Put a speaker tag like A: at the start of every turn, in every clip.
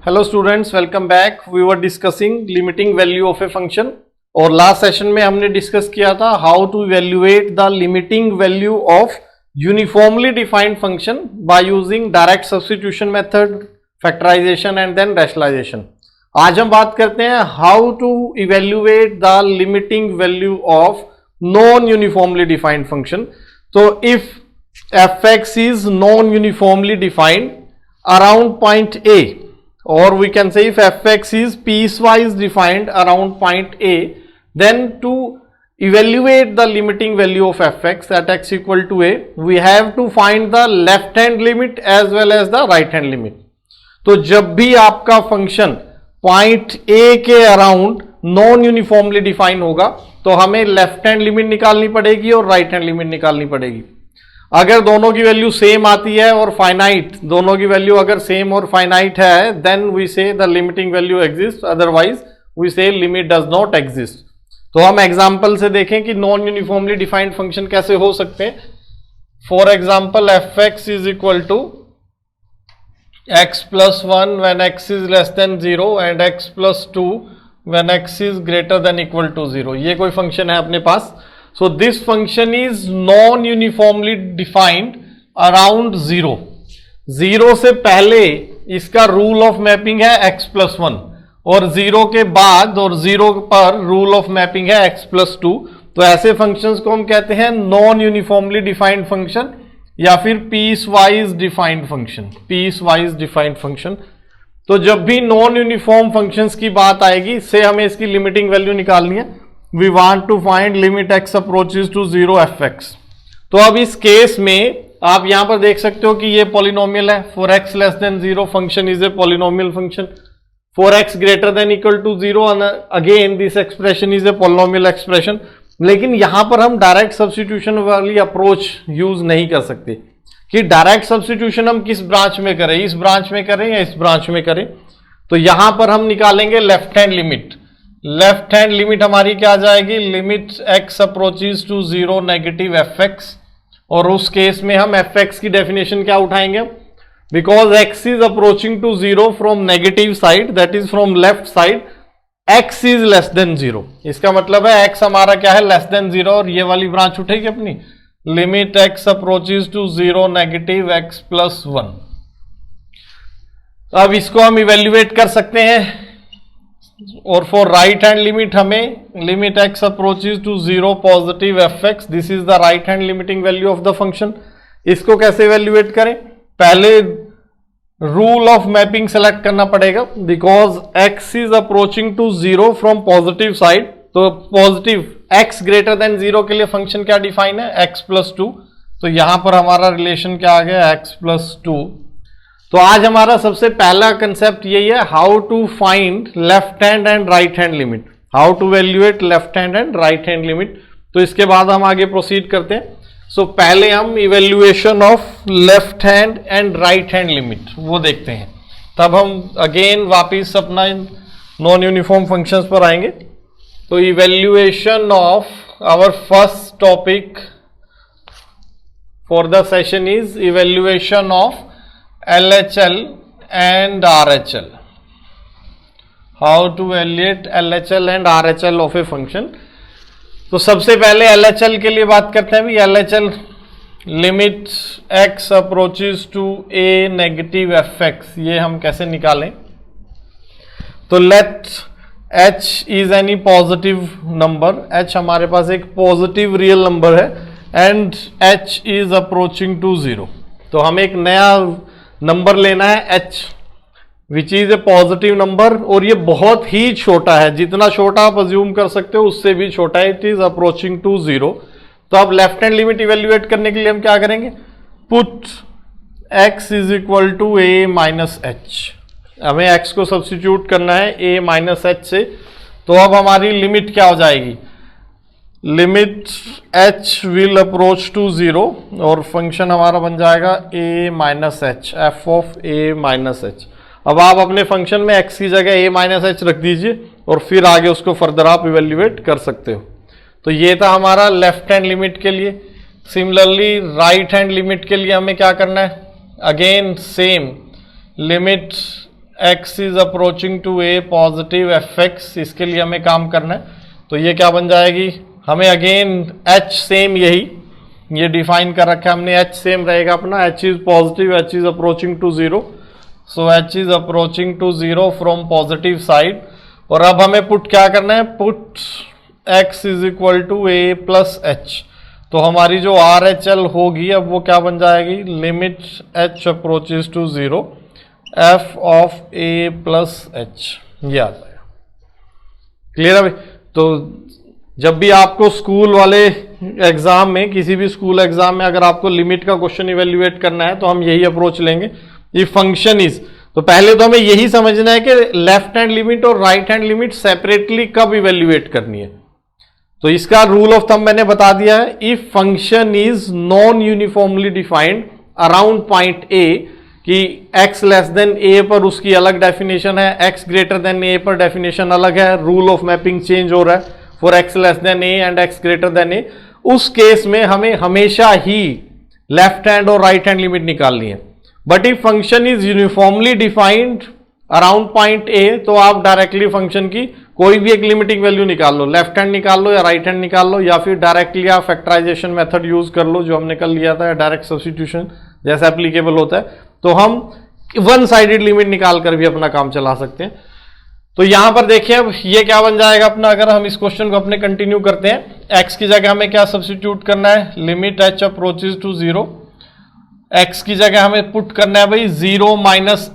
A: Hello students, welcome back. We were discussing limiting value of a function और last session में हमने discuss किया था how to evaluate the limiting value of uniformly defined function by using direct substitution method, factorization and then rationalization. आज हम बात करते हैं how to evaluate the limiting value of non uniformly defined function. तो if f(x) is non-uniformly defined around point A, or we can say if f(x) is piecewise defined around point A, then to evaluate the limiting value of f(x) at x equal to A, we have to find the left hand limit as well as the right hand limit. तो जब भी आपका function point A के around non uniformly define होगा तो हमें left hand limit निकालनी पड़ेगी और राइट हैंड लिमिट निकालनी पड़ेगी। अगर दोनों की वैल्यू सेम आती है और फाइनाइट, दोनों की वैल्यू अगर सेम और फाइनाइट है, then we say the limiting value exist, otherwise we say limit does not exist. तो हम एग्जांपल से देखें कि नॉन यूनिफॉर्मली डिफाइंड फंक्शन कैसे हो सकते हैं। For example f(x) is equal to x+1 when x is less than 0 and x+2 when x is greater than equal to 0। ये कोई फंक्शन है अपने पास। So this function is non-uniformly defined around 0। 0 से पहले इसका रूल ऑफ मैपिंग है x+1 और 0 के बाद और 0 पर रूल ऑफ मैपिंग है x+2। तो ऐसे फंक्शंस को हम कहते हैं नॉन यूनिफॉर्मली डिफाइंड फंक्शन या फिर piecewise defined function. Piecewise defined function. तो जब भी नॉन यूनिफॉर्म फंक्शंस की बात आएगी, इससे हमें इसकी लिमिटिंग वैल्यू निकालनी है। We want to find limit x approaches to 0 f(x). तो अब इस केस में आप यहां पर देख सकते हो कि ये पॉलिनोमियल है। For x less than 0 function is a polynomial function. For x greater than equal to 0 again this expression is a polynomial expression। लेकिन यहां पर हम डायरेक्ट सब्स्टिट्यूशन वाली अप्रोच यूज नहीं कर सकते कि डायरेक्ट सब्स्टिट्यूशन हम किस ब्रांच में करें, इस ब्रांच में करें या इस ब्रांच में करें। तो यहां पर हम निकालेंगे left hand limit. Left hand limit हमारी क्या आ जाएगी, limit x approaches to 0 negative f(x), और उस केस में हम f(x) की डेफिनेशन क्या उठाएंगे, because x is approaching to 0 from negative side, that is from left side, x is less than 0। इसका मतलब है x हमारा क्या है, लेस देन 0, और ये वाली ब्रांच उठेगी अपनी limit x approaches to 0 negative x+1। अब इसको हम इवेल्युएट कर सकते हैं। और फॉर राइट हैंड लिमिट हमें limit x approaches to 0 positive f(x), this is the right hand limiting value of the function. इसको कैसे इवेल्युएट करें, पहले रूल ऑफ मैपिंग सेलेक्ट करना पड़ेगा because x is approaching to 0 from positive side. तो positive x greater than 0 के लिए function क्या डिफाइन है, x+2। तो यहां पर हमारा रिलेशन क्या आ गया, x+2। तो आज हमारा सबसे पहला कंसेप्ट यही है, how to find left hand and right hand limit, how to evaluate left hand and right hand limit. तो इसके बाद हम आगे प्रोसीड करते हैं। सो पहले हम evaluation of left hand and right hand limit वो देखते हैं, तब हम अगेन वापिस अपना नॉन यूनिफॉर्म फंक्शंस पर आएंगे। तो evaluation of our first topic for the session is evaluation of LHL and RHL. How to evaluate LHL and RHL of a function? तो सबसे पहले LHL के लिए बात करते हैं। भी LHL limit x approaches to a negative f(x), ये हम कैसे निकालें। तो let h is any positive number, h हमारे पास एक पॉजिटिव रियल नंबर है and h is approaching to 0। तो हमें एक नया नंबर लेना है h which is a positive number, और ये बहुत ही छोटा है, जितना छोटा आप अज्यूम कर सकते हो उससे भी छोटा है। It is approaching to 0। तो अब लेफ्ट हैंड लिमिट इवेल्युएट करने के लिए हम क्या करेंगे, put x is equal to a-h। हमें x को सब्स्टिट्यूट करना है a-h से। तो अब हमारी लिमिट क्या हो जाएगी, limit h will approach to 0 और फंक्शन हमारा बन जाएगा a-h, f ऑफ a-h। अब आप अपने फंक्शन में x की जगह a-h रख दीजिए और फिर आगे उसको फर्दर आप इवेल्युएट कर सकते हो। तो ये था हमारा लेफ्ट हैंड लिमिट के लिए। सिमिलरली राइट हैंड लिमिट के लिए हमें क्या करना है, again same, limit x is approaching to a positive fx, इसके लिए हमें काम करना है। तो ये क्या बन जाएगी, हमें अगेन h सेम यही ये डिफाइन कर रखा है हमने, h सेम रहेगा अपना, h is positive, h is approaching to 0, so h is approaching to 0 from positive side. और अब हमें पुट क्या करना है, put x is equal to a plus h. तो हमारी जो RHL होगी अब वो क्या बन जाएगी, limit h approaches to 0 f of a plus h, ये आ जाएगा। क्लियर है भाई। तो जब भी आपको स्कूल वाले एग्जाम में, किसी भी स्कूल एग्जाम में अगर आपको लिमिट का क्वेश्चन इवेल्युएट करना है तो हम यही अप्रोच लेंगे। ये फंक्शन इज, तो पहले तो हमें यही समझना है कि लेफ्ट हैंड लिमिट और राइट हैंड लिमिट सेपरेटली कब इवेल्युएट करनी है। तो इसका रूल ऑफ थंब मैंने बता दिया है, if function is non uniformly defined around point A, कि x लेस देन a पर उसकी अलग डेफिनेशन है, x ग्रेटर देन a पर डेफिनेशन अलग है, रूल ऑफ मैपिंग चेंज हो रहा है for x less than a and x greater then a, उस केस में हमें हमेशा ही लेफ्ट हैंड और राइट हैंड लिमिट निकालनी है। But if function is uniformly defined around point a, तो आप डायरेक्टली फंक्शन की कोई भी एक लिमिटिंग वैल्यू निकाल लो, लेफ्ट हैंड निकाल लो या राइट हैंड निकाल लो, या फिर डायरेक्टली आप फैक्टराइजेशन मेथड यूज कर लो जो हमने कल लिया था, या डायरेक्ट सब्स्टिट्यूशन जैसा एप्लीकेबल होता है। तो हम वन साइडेड लिमिट निकाल कर भी अपना काम चला सकते हैं। तो यहां पर देखिए अब ये क्या बन जाएगा अपना, अगर हम इस क्वेश्चन को अपने कंटिन्यू करते हैं, x की जगह हमें क्या सब्स्टिट्यूट करना है, limit h approaches to 0, x की जगह हमें पुट करना है भाई 0 माइनस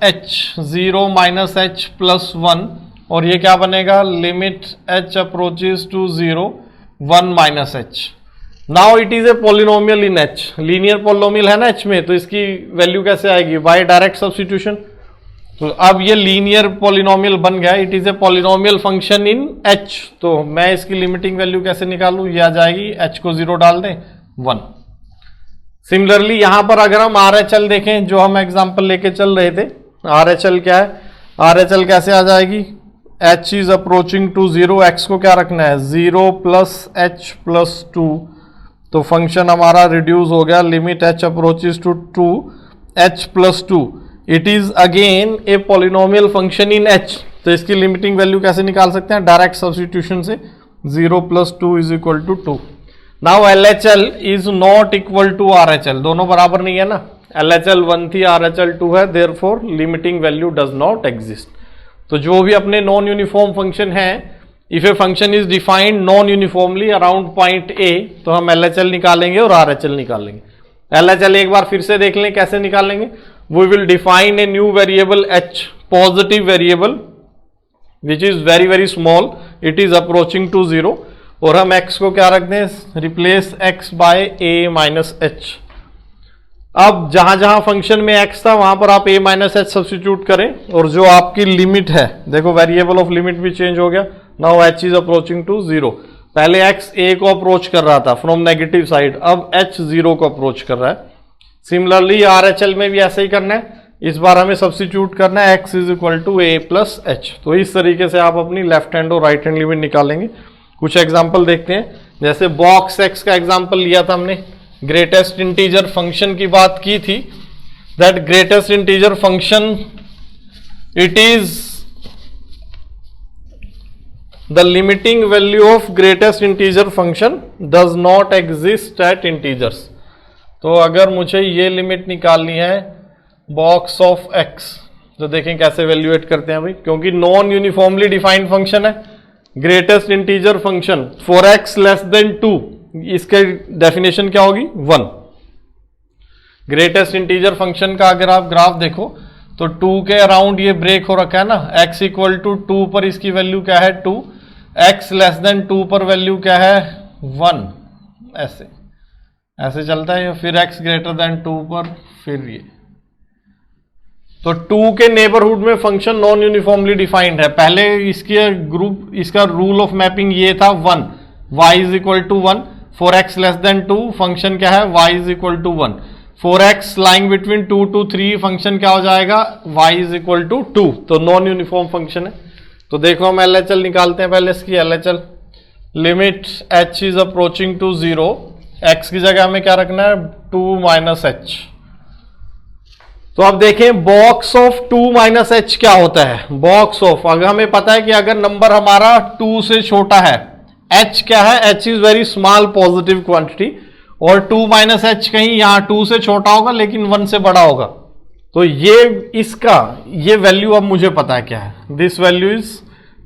A: h प्लस 1, और ये क्या बनेगा, limit h approaches to 0 1 minus h। Now it is a polynomial in h, linear polynomial है ना h में, तो इसकी वैल्यू कैसे आएगी, बाय डायरेक्ट सब्स्टिट्यूशन। तो अब ये लीनियर पॉलिनोमियल बन गया, it is a polynomial function in h। तो मैं इसकी लिमिटिंग वैल्यू कैसे निकालूं, ये आ जाएगी, h को 0 डाल दें 1। सिमिलरली यहां पर अगर हम RHL देखें, जो हम एग्जांपल लेके चल रहे थे, RHL क्या है, RHL कैसे आ जाएगी, h is approaching to 0, x को क्या रखना है 0 प्लस h प्लस 2, तो फंक्शन हमारा रिड्यूस हो गया, limit h approaches to 2h plus 2, it is again a polynomial function in h। तो इसकी लिमिटिंग वैल्यू कैसे निकाल सकते हैं, डायरेक्ट सब्स्टिट्यूशन से, 0 plus 2 is equal to 2। Now LHL is not equal to RHL, दोनों बराबर नहीं है ना, LHL 1 थी, RHL 2 है, therefore limiting value does not exist. तो जो भी अपने नॉन यूनिफॉर्म फंक्शन है, if a function is defined non uniformly around point A, तो हम LHL निकालेंगे और RHL निकालेंगे। LHL एक बार फिर से देख लें कैसे निकालेंगे, we will define a new variable h, positive variable which is very very small, it is approaching to 0, और हम x को क्या रख दें, replace x by a minus h। अब जहां जहां फंक्शन में x था वहां पर आप a माइनस एच सब्स्टिट्यूट करें, और जो आपकी लिमिट है, देखो वेरिएबल ऑफ लिमिट भी चेंज हो गया, now h is approaching to 0। पहले x a को अप्रोच कर रहा था फ्रॉम नेगेटिव साइड, अब h 0 को अप्रोच कर रहा है। सिमिलरली RHL में भी ऐसे ही करना है, इस बार हमें सब्स्टिट्यूट करना है x is equal to a plus h. तो इस तरीके से आप अपनी लेफ्ट हैंड और राइट हैंड लिमिट निकालेंगे। कुछ एग्जाम्पल देखते हैं, जैसे बॉक्स x का एग्जाम्पल लिया था हमने, ग्रेटेस्ट इंटीजर फंक्शन की बात की थी, that greatest integer function it is the limiting value of greatest integer function does not exist at integers. तो अगर मुझे ये लिमिट निकालनी है बॉक्स ऑफ x, तो देखें कैसे वैल्यूएट करते हैं भाई, क्योंकि नॉन यूनिफॉर्मली डिफाइंड फंक्शन है, greatest integer function for x less than 2, इसके डेफिनेशन क्या होगी 1। ग्रेटेस्ट इंटीजर फंक्शन का अगर आप ग्राफ देखो तो 2 के अराउंड ये ब्रेक हो रखा है ना, x इक्वल टू 2 पर इसकी वैल्यू क्या है 2, x लेस देन 2 पर वैल्यू क्या है 1, ऐसे ऐसे चलता है, फिर x ग्रेटर देन 2 पर फिर ये। तो 2 के नेबरहुड में फंक्शन नॉन यूनिफॉर्मली डिफाइंड है। पहले इसके ग्रुप, इसका रूल ऑफ मैपिंग ये था 1, y is equal to 1, for x less than 2 function क्या है y is equal to 1, for x lying between 2 to 3 function क्या हो जाएगा y इज इक्वल टू 2। तो नॉन यूनिफॉर्म फंक्शन है। तो देखो हम LHL निकालते हैं, पहले इसकी LHL, limit h is approaching to 0, x की जगह हमें क्या रखना है 2 माइनस h, तो अब देखें बॉक्स ऑफ 2 माइनस एच क्या होता है। बॉक्स ऑफ, अगर हमें पता है कि अगर नंबर हमारा 2 से छोटा है, एच क्या है, H is very small positive quantity, और 2 माइनस एच कहीं यहां 2 से छोटा होगा लेकिन 1 से बड़ा होगा, तो ये इसका ये वैल्यू अब मुझे पता है क्या है। This value is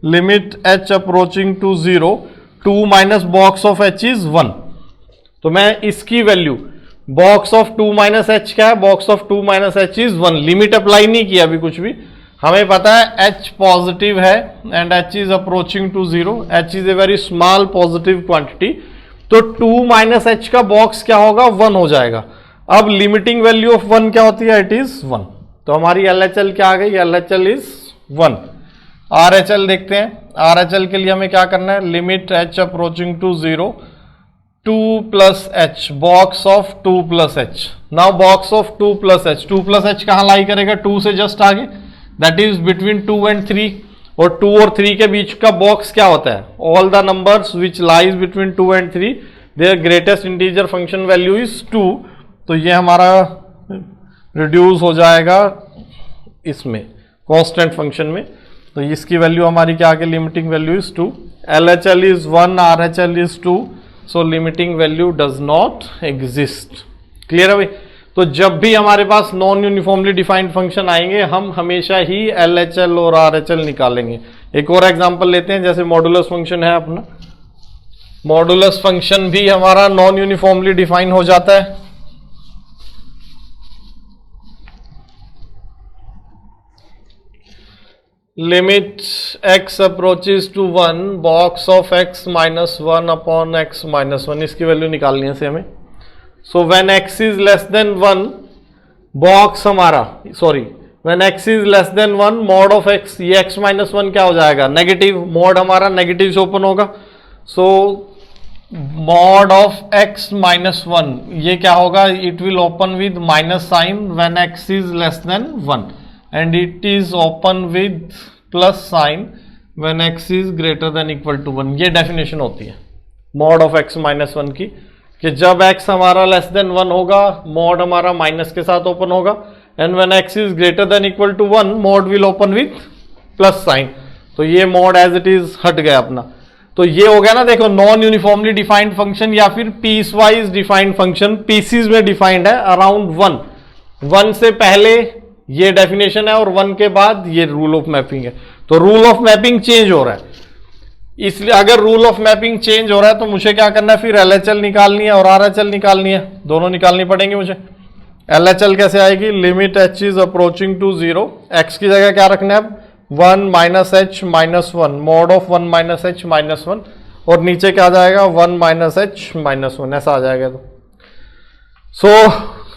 A: limit h approaching to 0, 2 minus box of h is 1। तो मैं इसकी वैल्यू, बॉक्स ऑफ 2 माइनस एच क्या है, box of 2 minus h is 1। Limit apply नहीं किया अभी कुछ भी, हमें पता है एच पॉजिटिव है and h is approaching to 0, h is a very small positive quantity, तो 2 माइनस एच का बॉक्स क्या होगा, 1 हो जाएगा। अब लिमिटिंग वैल्यू ऑफ 1 क्या होती है, इट इज 1। तो हमारी LHL क्या आ गई, LHL इज 1। RHL देखते हैं, RHL के लिए हमें क्या करना है, limit h approaching to 0, 2 plus h, box of 2 plus h. Now box of 2 plus h, 2 plus h कहां लाई करेगा, 2 से जस्ट आगे, दैट इज बिटवीन 2 एंड 3, और 2 और 3 के बीच का बॉक्स क्या होता है, all the numbers which lies between 2 and 3 their greatest integer function value is 2। तो ये हमारा रिड्यूस हो जाएगा इसमें कांस्टेंट फंक्शन में, तो इसकी वैल्यू हमारी क्या आ गई, limiting value is 2। LHL is 1, RHL is 2, so limiting value does not exist. Clear है भाई। तो जब भी हमारे पास नॉन यूनिफॉर्मली डिफाइंड फंक्शन आएंगे, हम हमेशा ही LHL और RHL निकालेंगे। एक और एग्जांपल लेते हैं, जैसे मॉडुलस फंक्शन है अपना, मॉडुलस फंक्शन भी हमारा नॉन यूनिफॉर्मली डिफाइन हो जाता है। Limit x approaches to 1, box of x minus 1 upon x minus 1, इसकी वैल्यू निकालनी है से हमें। So when x is less than 1, box हमारा, sorry, when x is less than 1, mod of x, ये x माइनस 1 क्या हो जाएगा, नेगेटिव, मॉड हमारा नेगेटिव से ओपन होगा। So mod of x minus 1 ये क्या होगा, it will open with minus sign when x is less than 1, and it is open with plus sign when x is greater than equal to 1। ये definition होती है mod of x minus 1 की, कि जब x हमारा less than 1 होगा, mod हमारा minus के साथ ओपन होगा, and when x is greater than equal to 1, mod will open with plus sign। तो ये मॉड एज इट इज हट गया अपना। तो ये हो गया ना, देखो नॉन यूनिफॉर्मली डिफाइंड फंक्शन या फिर piecewise defined function, pieces में डिफाइंड है अराउंड 1 से पहले ये डेफिनेशन है और 1 के बाद ये रूल ऑफ मैपिंग है। तो रूल ऑफ मैपिंग चेंज हो रहा है, इसलिए अगर रूल ऑफ मैपिंग चेंज हो रहा है तो मुझे क्या करना है, फिर LHL निकालनी है और RHL निकालनी है, दोनों निकालनी पड़ेंगी मुझे। LHL कैसे आएगी, limit h is approaching to 0, x की जगह क्या रखना है अब, 1 minus h minus 1, mod of 1 minus h minus 1, और नीचे क्या आ जाएगा, 1 माइनस एच माइनस 1, ऐसा आ जाएगा। तो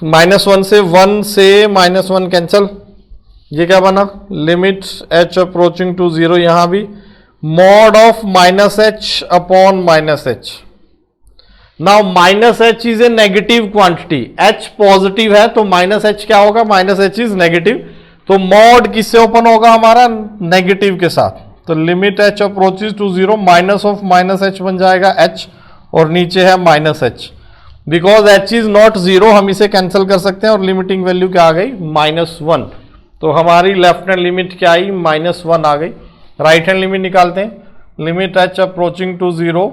A: -1 से 1 से -1 कैंसल, ये क्या बना, लिमिट h अप्रोचिंग टू 0, यहां भी mod of minus h upon minus h. Now minus h is a negative quantity, h positive है तो माइनस एच क्या होगा, माइनस एच इज नेगेटिव, तो मॉड किससे ओपन होगा हमारा, नेगेटिव के साथ। तो limit h approaches to 0, minus of minus h बन जाएगा h, और नीचे है minus h. Because h is not 0, हम इसे कैंसिल कर सकते हैं, और लिमिटिंग वैल्यू क्या आ गई, -1। तो हमारी लेफ्ट हैंड लिमिट क्या आई, -1 आ गई। राइट हैंड लिमिट निकालते हैं, लिमिट h अप्रोचिंग टू 0।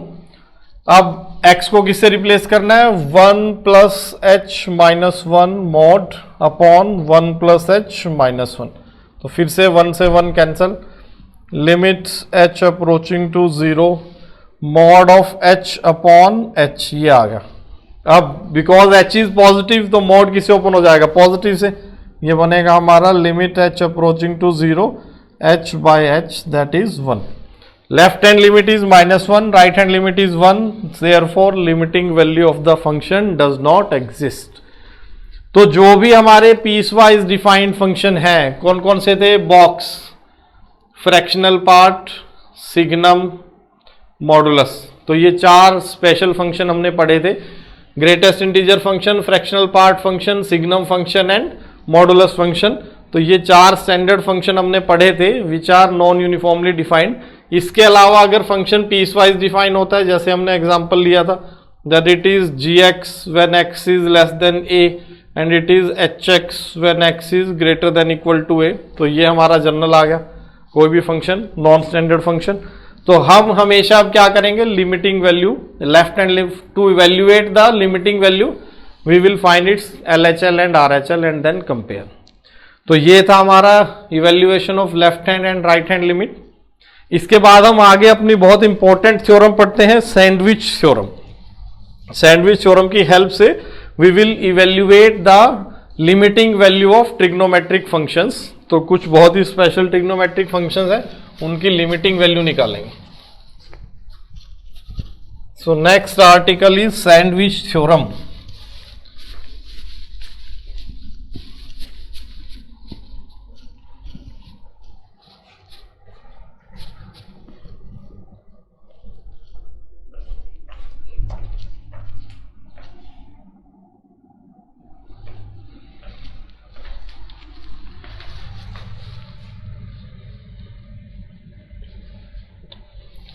A: अब x को किससे रिप्लेस करना है, 1 plus h minus 1 mod upon 1 plus h minus 1। तो फिर से 1 से 1 cancel, limit h approaching to 0, mod of h upon h, ये आ गया। अब बिकॉज h इज पॉजिटिव तो मॉड किससे ओपन हो जाएगा, पॉजिटिव से, ये बनेगा हमारा limit h approaching to 0, h by h, that is 1। Left hand limit is -1, right hand limit is 1, therefore limiting value of the function does not exist. तो जो भी हमारे पीस वाइज डिफाइंड फंक्शन है, कौन कौन से थे, box, fractional part, signum, modulus. तो ये 4 स्पेशल फंक्शन हमने पढ़े थे, greatest integer function, fractional part function, signum function and modulus function. तो ये 4 स्टैंडर्ड फंक्शन हमने पढ़े थे which are non uniformly defined. इसके अलावा अगर फंक्शन पीस वाइज डिफाइन होता है, जैसे हमने एग्जांपल लिया था, that it is gx when x is less than a and it is H X when X is greater than equal to A. तो ये हमारा जनरल आ गया, कोई भी फंक्शन नॉन स्टैंडर्ड फंक्शन। तो हम हमेशा अब क्या करेंगे, limiting value left hand to evaluate the limiting value we will find its LHL and RHL and then compare. तो ये था हमारा evaluation of left hand and right hand limit. इसके बाद हम आगे अपनी बहुत इंपॉर्टेंट थ्योरम पढ़ते हैं, सैंडविच थ्योरम। सैंडविच थ्योरम की हेल्प से we will evaluate the limiting value of trigonometric functions. तो कुछ बहुत ही स्पेशल ट्रिग्नोमेट्रिक फंक्शंस हैं, उनकी लिमिटिंग वैल्यू निकालेंगे। So next article is sandwich theorem.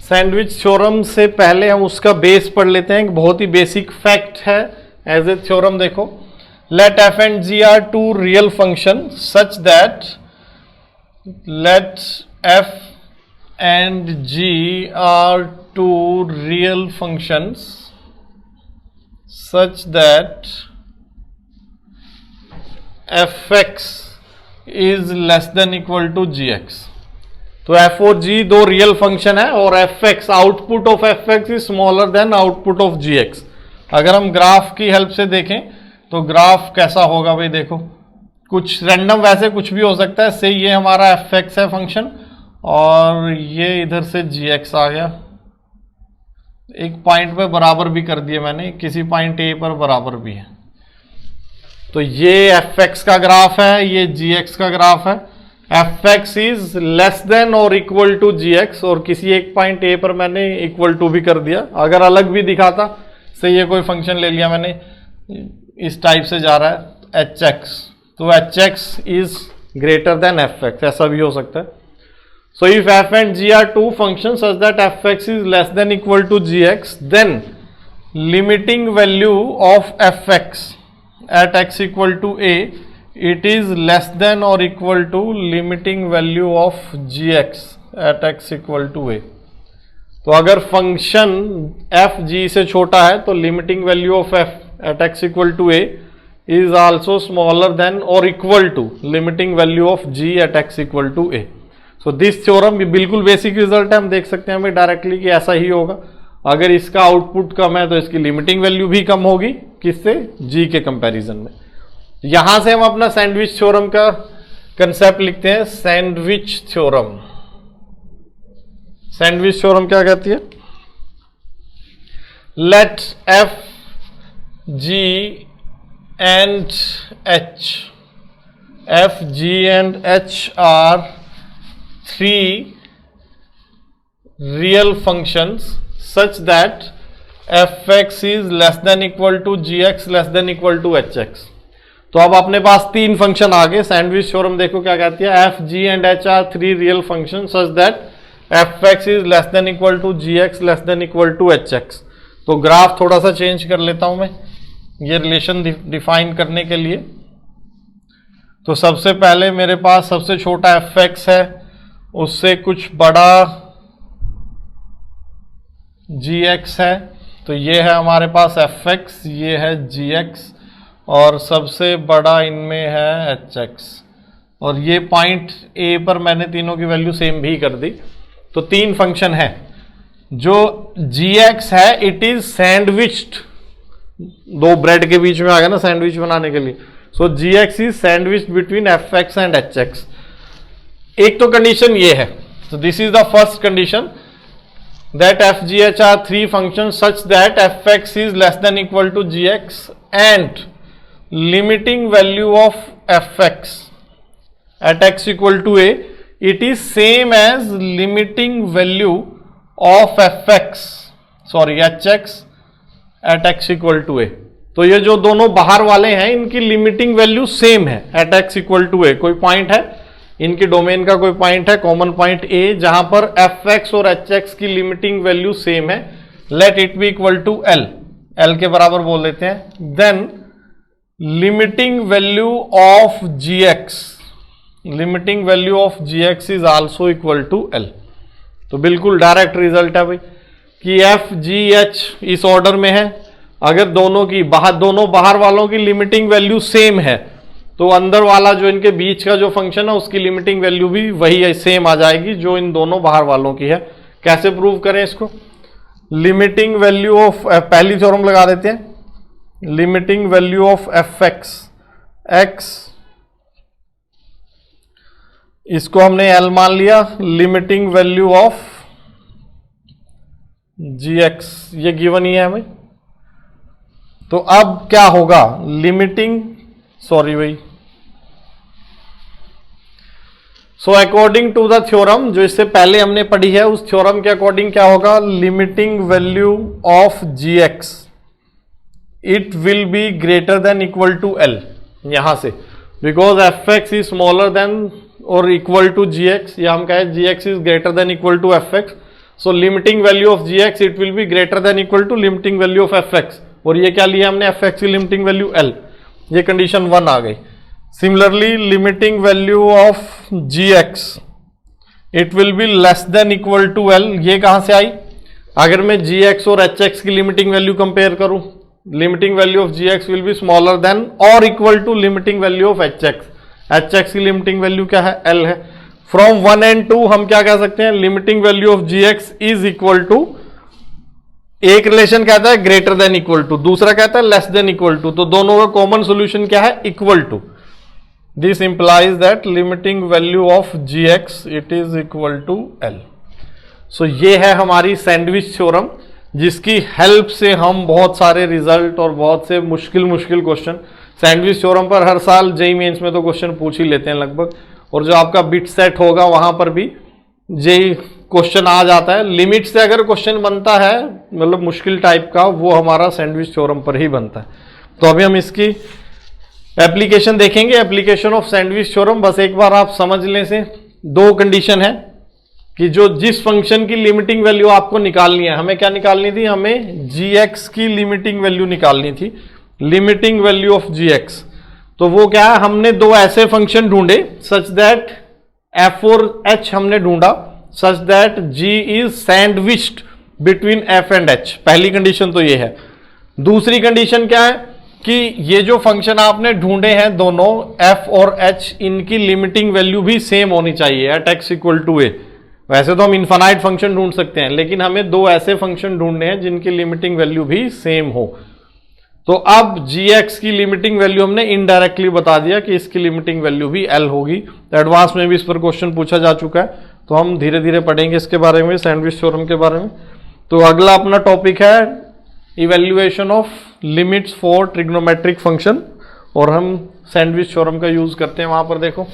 A: Sandwich theorem से पहले हम उसका बेस पढ़ लेते हैं, बहुत ही बेसिक फैक्ट है एज ए थ्योरम। देखो, let f and g are two real function such that let f and g are two real functions such that f x is less than equal to ji x. तो f और g दो real function है और f x, output of F x is smaller than output of ji x. अगर हम graph की help से देखें तो ग्राफ कैसा होगा भाई, देखो कुछ रैंडम वैसे कुछ भी हो सकता है। से ये हमारा एफ एक्स है फंक्शन और ये इधर से जी एक्स आ गया, एक पॉइंट पे बराबर भी कर दिया मैंने, किसी पॉइंट ए पर बराबर भी है। तो ये एफ एक्स का ग्राफ है, ये जी एक्स का ग्राफ है। F x is less then और इक्वल टू जी एक्स और किसी एक पॉइंट ए पर मैंने इक्वल टू भी कर दिया। अगर अलग भी दिखाता, से ये कोई फंक्शन ले लिया मैंने, इस टाइप से जा रहा है एच एक्स, तो h x is greater than f x, ऐसा भी हो सकता है। So if f and g are two function such that f x is less than equal to ji x, then limiting value of F x at x equal to a it is less than or equal to limiting value of gx at x equal to a। तो अगर function f g से छोटा है तो limiting value of f at x equal to a is also smaller than or equal to limiting value of g at x equal to a। so this theorem बिल्कुल basic result है, हम देख सकते हैं हमें डायरेक्टली कि ऐसा ही होगा। अगर इसका आउटपुट कम है तो इसकी लिमिटिंग वैल्यू भी कम होगी, किससे, g के कंपैरिजन में। यहां से हम अपना सैंडविच थ्योरम का कंसेप्ट लिखते हैं, सैंडविच थ्योरम। सैंडविच थ्योरम क्या कहती है, let f g and h, f g and h are three real functions such that f x is less than equal to ji x less than equal to h x. तो अब अपने पास तीन function आ गए। Sandwich theorem देखो क्या कहती है, f g and h are three real function such that f x is less than equal to ji x less than equal to h x. तो ग्राफ थोड़ा सा चेंज कर लेता हूं मैं ये रिलेशन डिफाइन करने के लिए। तो सबसे पहले मेरे पास सबसे छोटा एफ एक्स है, उससे कुछ बड़ा जी एक्स है, तो ये है हमारे पास एफ एक्स, ये है जी एक्स और सबसे बड़ा इनमें है एच एक्स। और ये पॉइंट ए पर मैंने तीनों की वैल्यू सेम भी कर दी। तो तीन फंक्शन है। जो जी एक्स है इट इज सैंडविच्ड, दो ब्रेड के बीच में आ गया ना सैंडविच बनाने के लिए। So G x is sandwiched between F X and H X. एक तो कंडीशन ये है, तो this is the first condition that f g h are three functions such that f x is less than equal to g x and limiting value of f x at x equal to a, it is same as limiting value of f x h x at x equal to a। तो ये जो दोनों बाहर वाले हैं इनकी limiting value same है at x equal to a। कोई पॉइंट है, इनके डोमेन का कोई पॉइंट है, कॉमन पॉइंट ए, जहां पर एफ एक्स और एच एक्स की लिमिटिंग वैल्यू सेम है। Let it be equal to L, L के बराबर बोल देते हैं। Then limiting value of ji x, limiting value of ji x is also equal to L. तो बिल्कुल डायरेक्ट रिजल्ट है भाई कि एफ जी एच इस ऑर्डर में है। अगर दोनों की दोनों बाहर वालों की लिमिटिंग वैल्यू सेम है तो अंदर वाला जो इनके बीच का जो फंक्शन है उसकी लिमिटिंग वैल्यू भी वही है, सेम आ जाएगी जो इन दोनों बाहर वालों की है। कैसे प्रूव करें इसको? लिमिटिंग वैल्यू ऑफ पहली थ्योरम लगा देते हैं, limiting value of F x, x इसको हमने एल मान लिया, limiting value of ji x ये गिवन ही है भाई। तो अब क्या होगा? लिमिटिंग भाई, so according to the theorem जो इससे पहले हमने पढ़ी है उस थ्योरम के अकॉर्डिंग क्या होगा? Limiting value of ji X it will be greater than equal to L, यहां से because F x is smaller than और इक्वल टू जी एक्स, या हम कहें G x is greater than equal to F X. So limiting value of ji X it will be greater than equal to limiting value of F x, और ये क्या लिया हमने? F X की limiting value L, ये condition 1 आ गई। Similarly limiting value of ji X it will be less than equal to L, ये कहां से आई? अगर मैं जी एक्स और एच एक्स की लिमिटिंग वैल्यू कंपेयर करूं, limiting value of ji X will be smaller than और equal to limiting value of H X. H x की लिमिटिंग वैल्यू क्या है? एल है। फ्रॉम 1 and 2 हम क्या कह सकते हैं? Limiting value of ji x is equal to, एक रिलेशन कहता है ग्रेटर देन इक्वल टू, दूसरा कहता है लेस देन इक्वल टू, तो दोनों का कॉमन सोल्यूशन क्या है? Equal to. This implies that limiting value of ji X it is equal to L. So ये है हमारी सैंडविच थ्योरम जिसकी हेल्प से हम बहुत सारे रिजल्ट और बहुत से मुश्किल क्वेश्चन, सैंडविच थ्योरम पर हर साल जेईई मेंस में तो क्वेश्चन पूछ ही लेते हैं लगभग, और जो आपका बिट सेट होगा वहां पर भी जेईई क्वेश्चन आ जाता है। लिमिट से अगर क्वेश्चन बनता है मतलब मुश्किल टाइप का, वो हमारा सैंडविच थ्योरम पर ही बनता है। तो अभी हम इसकी एप्लीकेशन देखेंगे, एप्लीकेशन ऑफ सैंडविच थ्योरम। बस एक बार आप समझ लें से, दो कंडीशन है कि जो जिस फंक्शन की लिमिटिंग वैल्यू आपको निकालनी है, हमें क्या निकालनी थी? हमें जी एक्स की लिमिटिंग वैल्यू निकालनी थी, limiting value of ji x. तो वो क्या है? हमने दो ऐसे फंक्शन ढूंढे सच दैट एफ और एच हमने ढूंढा such that g is sandwiched between f and h. पहली कंडीशन तो ये है। दूसरी कंडीशन क्या है कि ये जो फंक्शन आपने ढूंढे हैं दोनों एफ और एच, इनकी लिमिटिंग वैल्यू भी सेम होनी चाहिए एट एक्स इक्वल टू ए। वैसे तो हम इनफाइनाइट फंक्शन ढूंढ सकते हैं, लेकिन हमें दो ऐसे फंक्शन ढूंढने हैं जिनकी लिमिटिंग वैल्यू भी सेम हो। तो अब जी एक्स की लिमिटिंग वैल्यू हमने इनडायरेक्टली बता दिया कि इसकी लिमिटिंग वैल्यू भी एल होगी। एडवांस में भी इस पर क्वेश्चन पूछा जा चुका है, तो हम धीरे धीरे पढ़ेंगे इसके बारे में, सैंडविच थ्योरम के बारे में। तो अगला अपना टॉपिक है evaluation of limits for trigonometric function, और हम सैंडविच थ्योरम का यूज करते हैं। वहां पर देखो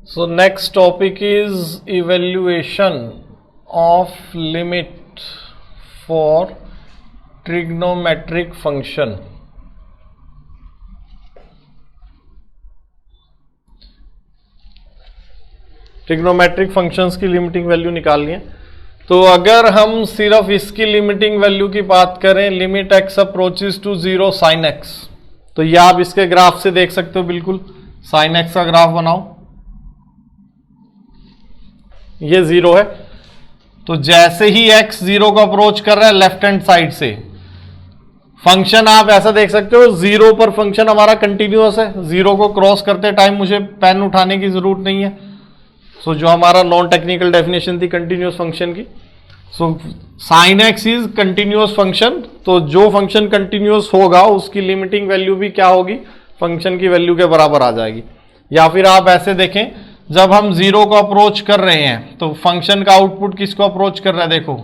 A: So next topic is evaluation of limit for trigonometric function. Trigonometric functions की लिमिटिंग वैल्यू निकालनी है। तो अगर हम सिर्फ इसकी लिमिटिंग वैल्यू की बात करें, limit x approaches to 0 sine x, तो ये आप इसके ग्राफ से देख सकते हो। बिल्कुल साइन एक्स का ग्राफ बनाओ, ये 0 है। तो जैसे ही x 0 को अप्रोच कर रहा है लेफ्ट हैंड साइड से, फंक्शन आप ऐसा देख सकते हो 0 पर फंक्शन हमारा कंटिन्यूअस है। 0 को क्रॉस करते टाइम मुझे पेन उठाने की जरूरत नहीं है। सो जो हमारा नॉन टेक्निकल डेफिनेशन थी कंटिन्यूअस फंक्शन की, so sine x is continuous function. तो जो फंक्शन कंटिन्यूअस होगा उसकी लिमिटिंग वैल्यू भी क्या होगी? फंक्शन की वैल्यू के बराबर आ जाएगी। या फिर आप ऐसे देखें, जब हम 0 को अप्रोच कर रहे हैं तो फंक्शन का आउटपुट किसको अप्रोच कर रहा है? देखो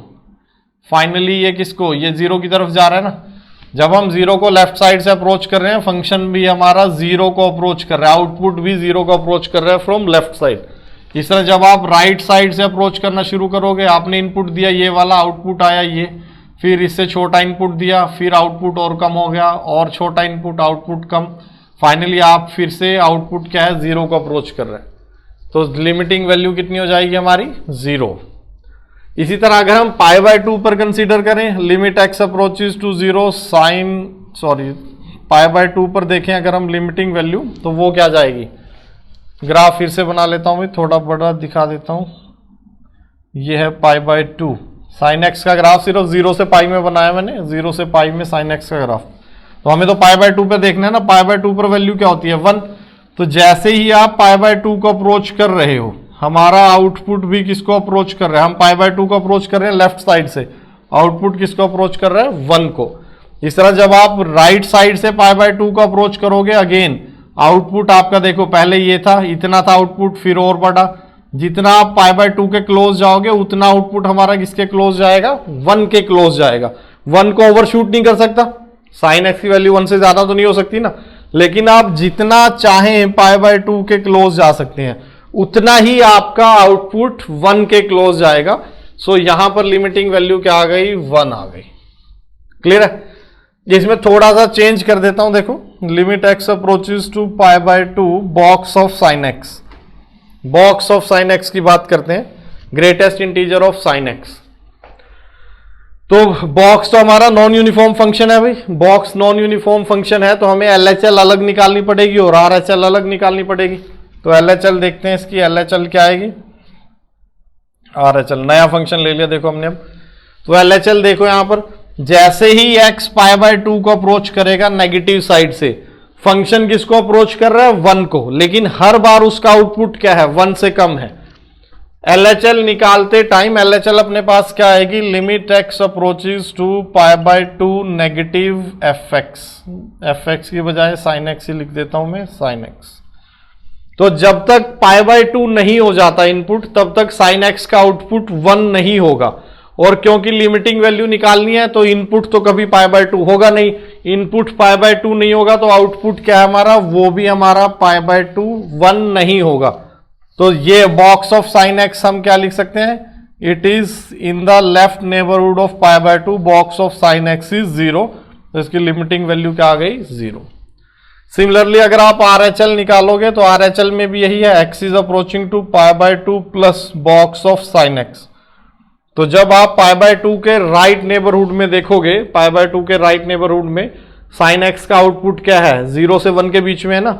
A: फाइनली ये किसको? ये 0 की तरफ जा रहा है ना। जब हम 0 को लेफ्ट साइड से अप्रोच कर रहे हैं, फंक्शन भी हमारा 0 को अप्रोच कर रहा है, आउटपुट भी 0 को अप्रोच कर रहा है फ्रॉम लेफ्ट साइड। इस तरह जब आप राइट साइड से अप्रोच करना शुरू करोगे, आपने इनपुट दिया ये वाला, आउटपुट आया ये, फिर इससे छोटा इनपुट दिया, फिर आउटपुट और कम हो गया, और छोटा इनपुट, आउटपुट कम, फाइनली आप फिर से आउटपुट क्या है, 0 को अप्रोच कर रहे हैं। तो लिमिटिंग वैल्यू कितनी हो जाएगी हमारी, 0। इसी तरह अगर हम π/2 पर कंसीडर करें, लिमिट x अप्रोचेस टू 0 π/2 पर देखें अगर हम लिमिटिंग वैल्यू, तो वो क्या जाएगी, ग्राफ फिर से बना लेता हूं, थोड़ा बड़ा दिखा देता हूं। ये है π/2, साइन एक्स का ग्राफ सिर्फ 0 से पाई में बनाया मैंने, 0 से पाई में साइन एक्स का ग्राफ। तो हमें तो π/2 पे देखना है ना, π/2 पर वैल्यू क्या होती है, 1। तो जैसे ही आप π/2 को अप्रोच कर रहे हो, हमारा आउटपुट भी किसको अप्रोच कर रहे हैं, हम π/2 को अप्रोच कर रहे हैं लेफ्ट साइड से, आउटपुट किसको अप्रोच कर रहे हैं, 1 को। इस तरह जब आप राइट साइड से π/2 को अप्रोच करोगे, अगेन आउटपुट आपका देखो पहले ये था, इतना था आउटपुट, फिर और बढ़ा, जितना आप π/2 के क्लोज जाओगे उतना आउटपुट हमारा किसके क्लोज जाएगा, 1 के क्लोज जाएगा। 1 को ओवरशूट नहीं कर सकता, साइन एक्स की वैल्यू 1 से ज्यादा तो नहीं हो सकती ना, लेकिन आप जितना चाहें π/2 के क्लोज जा सकते हैं, उतना ही आपका आउटपुट 1 के क्लोज जाएगा। सो यहां पर लिमिटिंग वैल्यू क्या आ गई, 1 आ गई। क्लियर है? इसमें थोड़ा सा चेंज कर देता हूं, देखो, limit x approaches to π/2 box of sine X, box of sine X की बात करते हैं, greatest integer of sine x. तो बॉक्स तो हमारा नॉन यूनिफॉर्म फंक्शन है भाई, बॉक्स नॉन यूनिफॉर्म फंक्शन है, तो हमें LHL अलग निकालनी पड़ेगी और RHL अलग निकालनी पड़ेगी। तो LHL देखते हैं, इसकी LHL क्या आएगी, RHL नया फंक्शन ले लिया देखो हमने अब। तो LHL देखो यहां पर, जैसे ही x π/2 को अप्रोच करेगा नेगेटिव साइड से, फंक्शन किसको अप्रोच कर रहा है, 1 को, लेकिन हर बार उसका आउटपुट क्या है, 1 से कम है। LHL निकालते टाइम LHL अपने पास क्या आएगी, limit x approaches to π/2 negative fx की बजाय साइन एक्स ही लिख देता हूं मैं, साइन एक्स। तो जब तक π/2 नहीं हो जाता इनपुट, तब तक साइन एक्स का आउटपुट 1 नहीं होगा। और क्योंकि लिमिटिंग वैल्यू निकालनी है, तो इनपुट तो कभी π/2 होगा नहीं, इनपुट π/2 नहीं होगा, तो आउटपुट क्या है हमारा, वो भी हमारा π/2 1 नहीं होगा। तो ये बॉक्स ऑफ साइन एक्स हम क्या लिख सकते हैं, it is in the left neighbourhood of π/2, box of sine x is 0। तो इसकी लिमिटिंग वैल्यू क्या आ गई, 0। सिमिलरली अगर आप RHL निकालोगे, तो RHL में भी यही है, x is approaching to π/2 plus box of sine x. तो जब आप π/2 के राइट नेबरहुड में देखोगे, π/2 के राइट नेबरहुड में साइन एक्स का आउटपुट क्या है, 0 से 1 के बीच में है ना।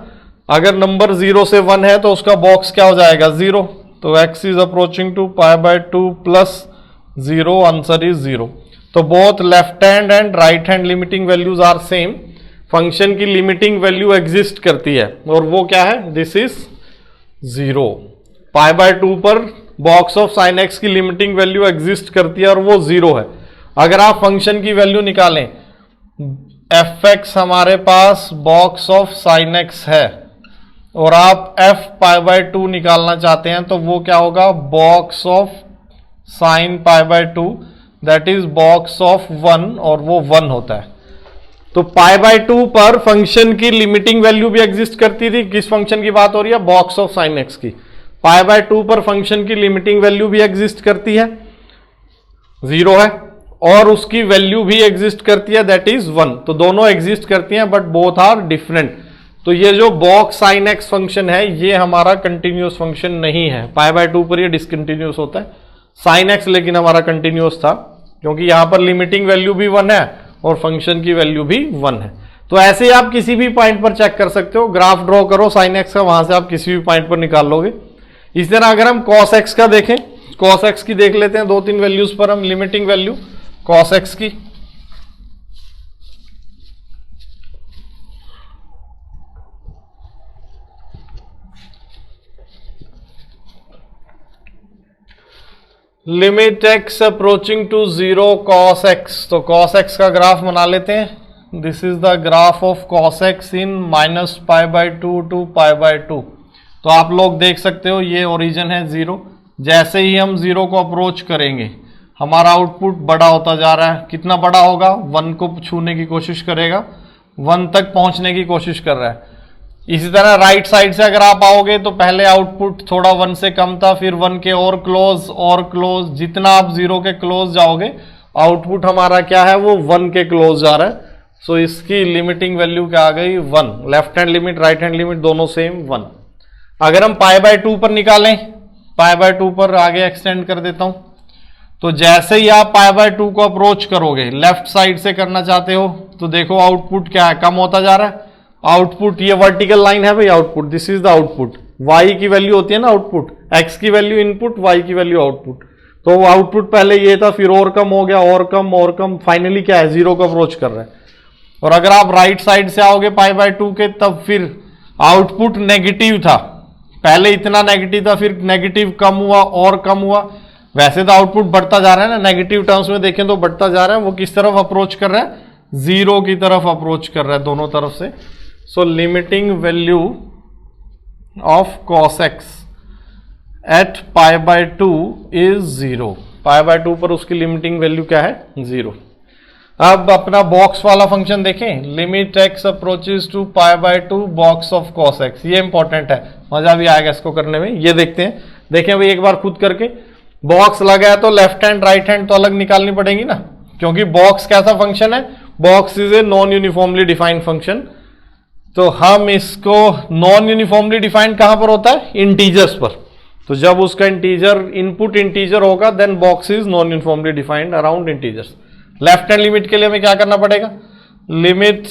A: अगर नंबर 0 से 1 है तो उसका बॉक्स क्या हो जाएगा, 0। तो x is approaching to π/2 plus 0, answer is 0। तो both left hand and right hand limiting values are same. Function की लिमिटिंग वैल्यू एग्जिस्ट करती है, और वो क्या है, दिस इज 0। π/2 पर बॉक्स ऑफ साइन एक्स की लिमिटिंग वैल्यू एग्जिस्ट करती है और वो 0 है। अगर आप फंक्शन की वैल्यू निकालें, fx हमारे पास बॉक्स ऑफ साइन एक्स है, और आप f π/2 निकालना चाहते हैं, तो वो क्या होगा, box of sine π/2 that is box of 1, और वो 1 होता है। तो π/2 पर फंक्शन की लिमिटिंग वैल्यू भी एग्जिस्ट करती थी। किस फंक्शन की बात हो रही है, बॉक्स ऑफ साइन एक्स की। π/2 पर फंक्शन की लिमिटिंग वैल्यू भी एग्जिस्ट करती है, 0 है, और उसकी वैल्यू भी एग्जिस्ट करती है, दैट इज 1। तो दोनों एग्जिस्ट करती हैं, बट बोथ आर डिफरेंट। तो ये जो बॉक्स साइन एक्स फंक्शन है, ये हमारा कंटिन्यूअस फंक्शन नहीं है। π/2 पर ये डिसकंटिन्यूअस होता है, साइन एक्स लेकिन हमारा कंटिन्यूअस था, क्योंकि यहां पर लिमिटिंग वैल्यू भी 1 है और फंक्शन की वैल्यू भी 1 है। तो ऐसे ही आप किसी भी पॉइंट पर चेक कर सकते हो, ग्राफ ड्रॉ करो साइन एक्स का, वहां से आप किसी भी पॉइंट पर निकाल लोगे। इस तरह अगर हम cos x का देखें, cos x की देख लेते हैं, 2-3 वैल्यूज पर हम लिमिटिंग वैल्यू cos x की। Limit x approaching to 0 cos x। तो cos x का ग्राफ बना लेते हैं, this is the graph of cos x in -π/2 to π/2। तो आप लोग देख सकते हो, ये ओरिजिन है 0। जैसे ही हम 0 को अप्रोच करेंगे, हमारा आउटपुट बड़ा होता जा रहा है। कितना बड़ा होगा, 1 को छूने की कोशिश करेगा, 1 तक पहुंचने की कोशिश कर रहा है। इसी तरह राइट साइड से अगर आप आओगे तो पहले आउटपुट थोड़ा 1 से कम था, फिर 1 के और क्लोज, जितना आप 0 के क्लोज जाओगे आउटपुट हमारा क्या है, वो 1 के क्लोज जा रहा है। सो इसकी लिमिटिंग वैल्यू क्या आ गई, 1। Left hand limit right hand limit दोनों सेम 1। अगर हम π/2 पर निकालें, π/2 पर आगे एक्सटेंड कर देता हूं, तो जैसे ही आप π/2 को अप्रोच करोगे, लेफ्ट साइड से करना चाहते हो, तो देखो आउटपुट क्या है, कम होता जा रहा है। आउटपुट ये वर्टिकल लाइन है भाई, output, this is the output. y की वैल्यू होती है ना आउटपुट, x की वैल्यू इनपुट, y की वैल्यू आउटपुट। तो आउटपुट पहले ये था, फिर और कम हो गया, और कम, फाइनली क्या है, 0 को अप्रोच कर रहा है। और अगर आप राइट साइड से आओगे π/2 के, तब फिर आउटपुट नेगेटिव था, पहले इतना नेगेटिव था, फिर नेगेटिव कम हुआ और कम हुआ। वैसे तो आउटपुट बढ़ता जा रहा है ना, नेगेटिव टर्म्स में देखें तो बढ़ता जा रहा है। वो किस तरफ अप्रोच कर रहा है, 0 की तरफ अप्रोच कर रहा है दोनों तरफ से। So limiting value of cos x at π/2 is 0। π/2 पर उसकी लिमिटिंग वैल्यू क्या है, 0। अब अपना बॉक्स वाला फंक्शन देखें, limit x approaches to π/2 box of cos x। ये इंपॉर्टेंट है, मजा भी आएगा इसको करने में। ये देखते हैं, देखें भाई एक बार खुद करके। बॉक्स लगा है तो लेफ्ट हैंड राइट हैंड तो अलग निकालनी पड़ेगी ना, क्योंकि बॉक्स कैसा फंक्शन है, box is a non uniformly defined function. तो हम इसको नॉन यूनिफॉर्मली डिफाइंड कहां पर होता है, इंटीजर्स पर। तो जब उसका इंटीजर इनपुट इंटीजर होगा, then box is non uniformly defined around integers. Left hand limit के लिए हमें क्या करना पड़ेगा, limit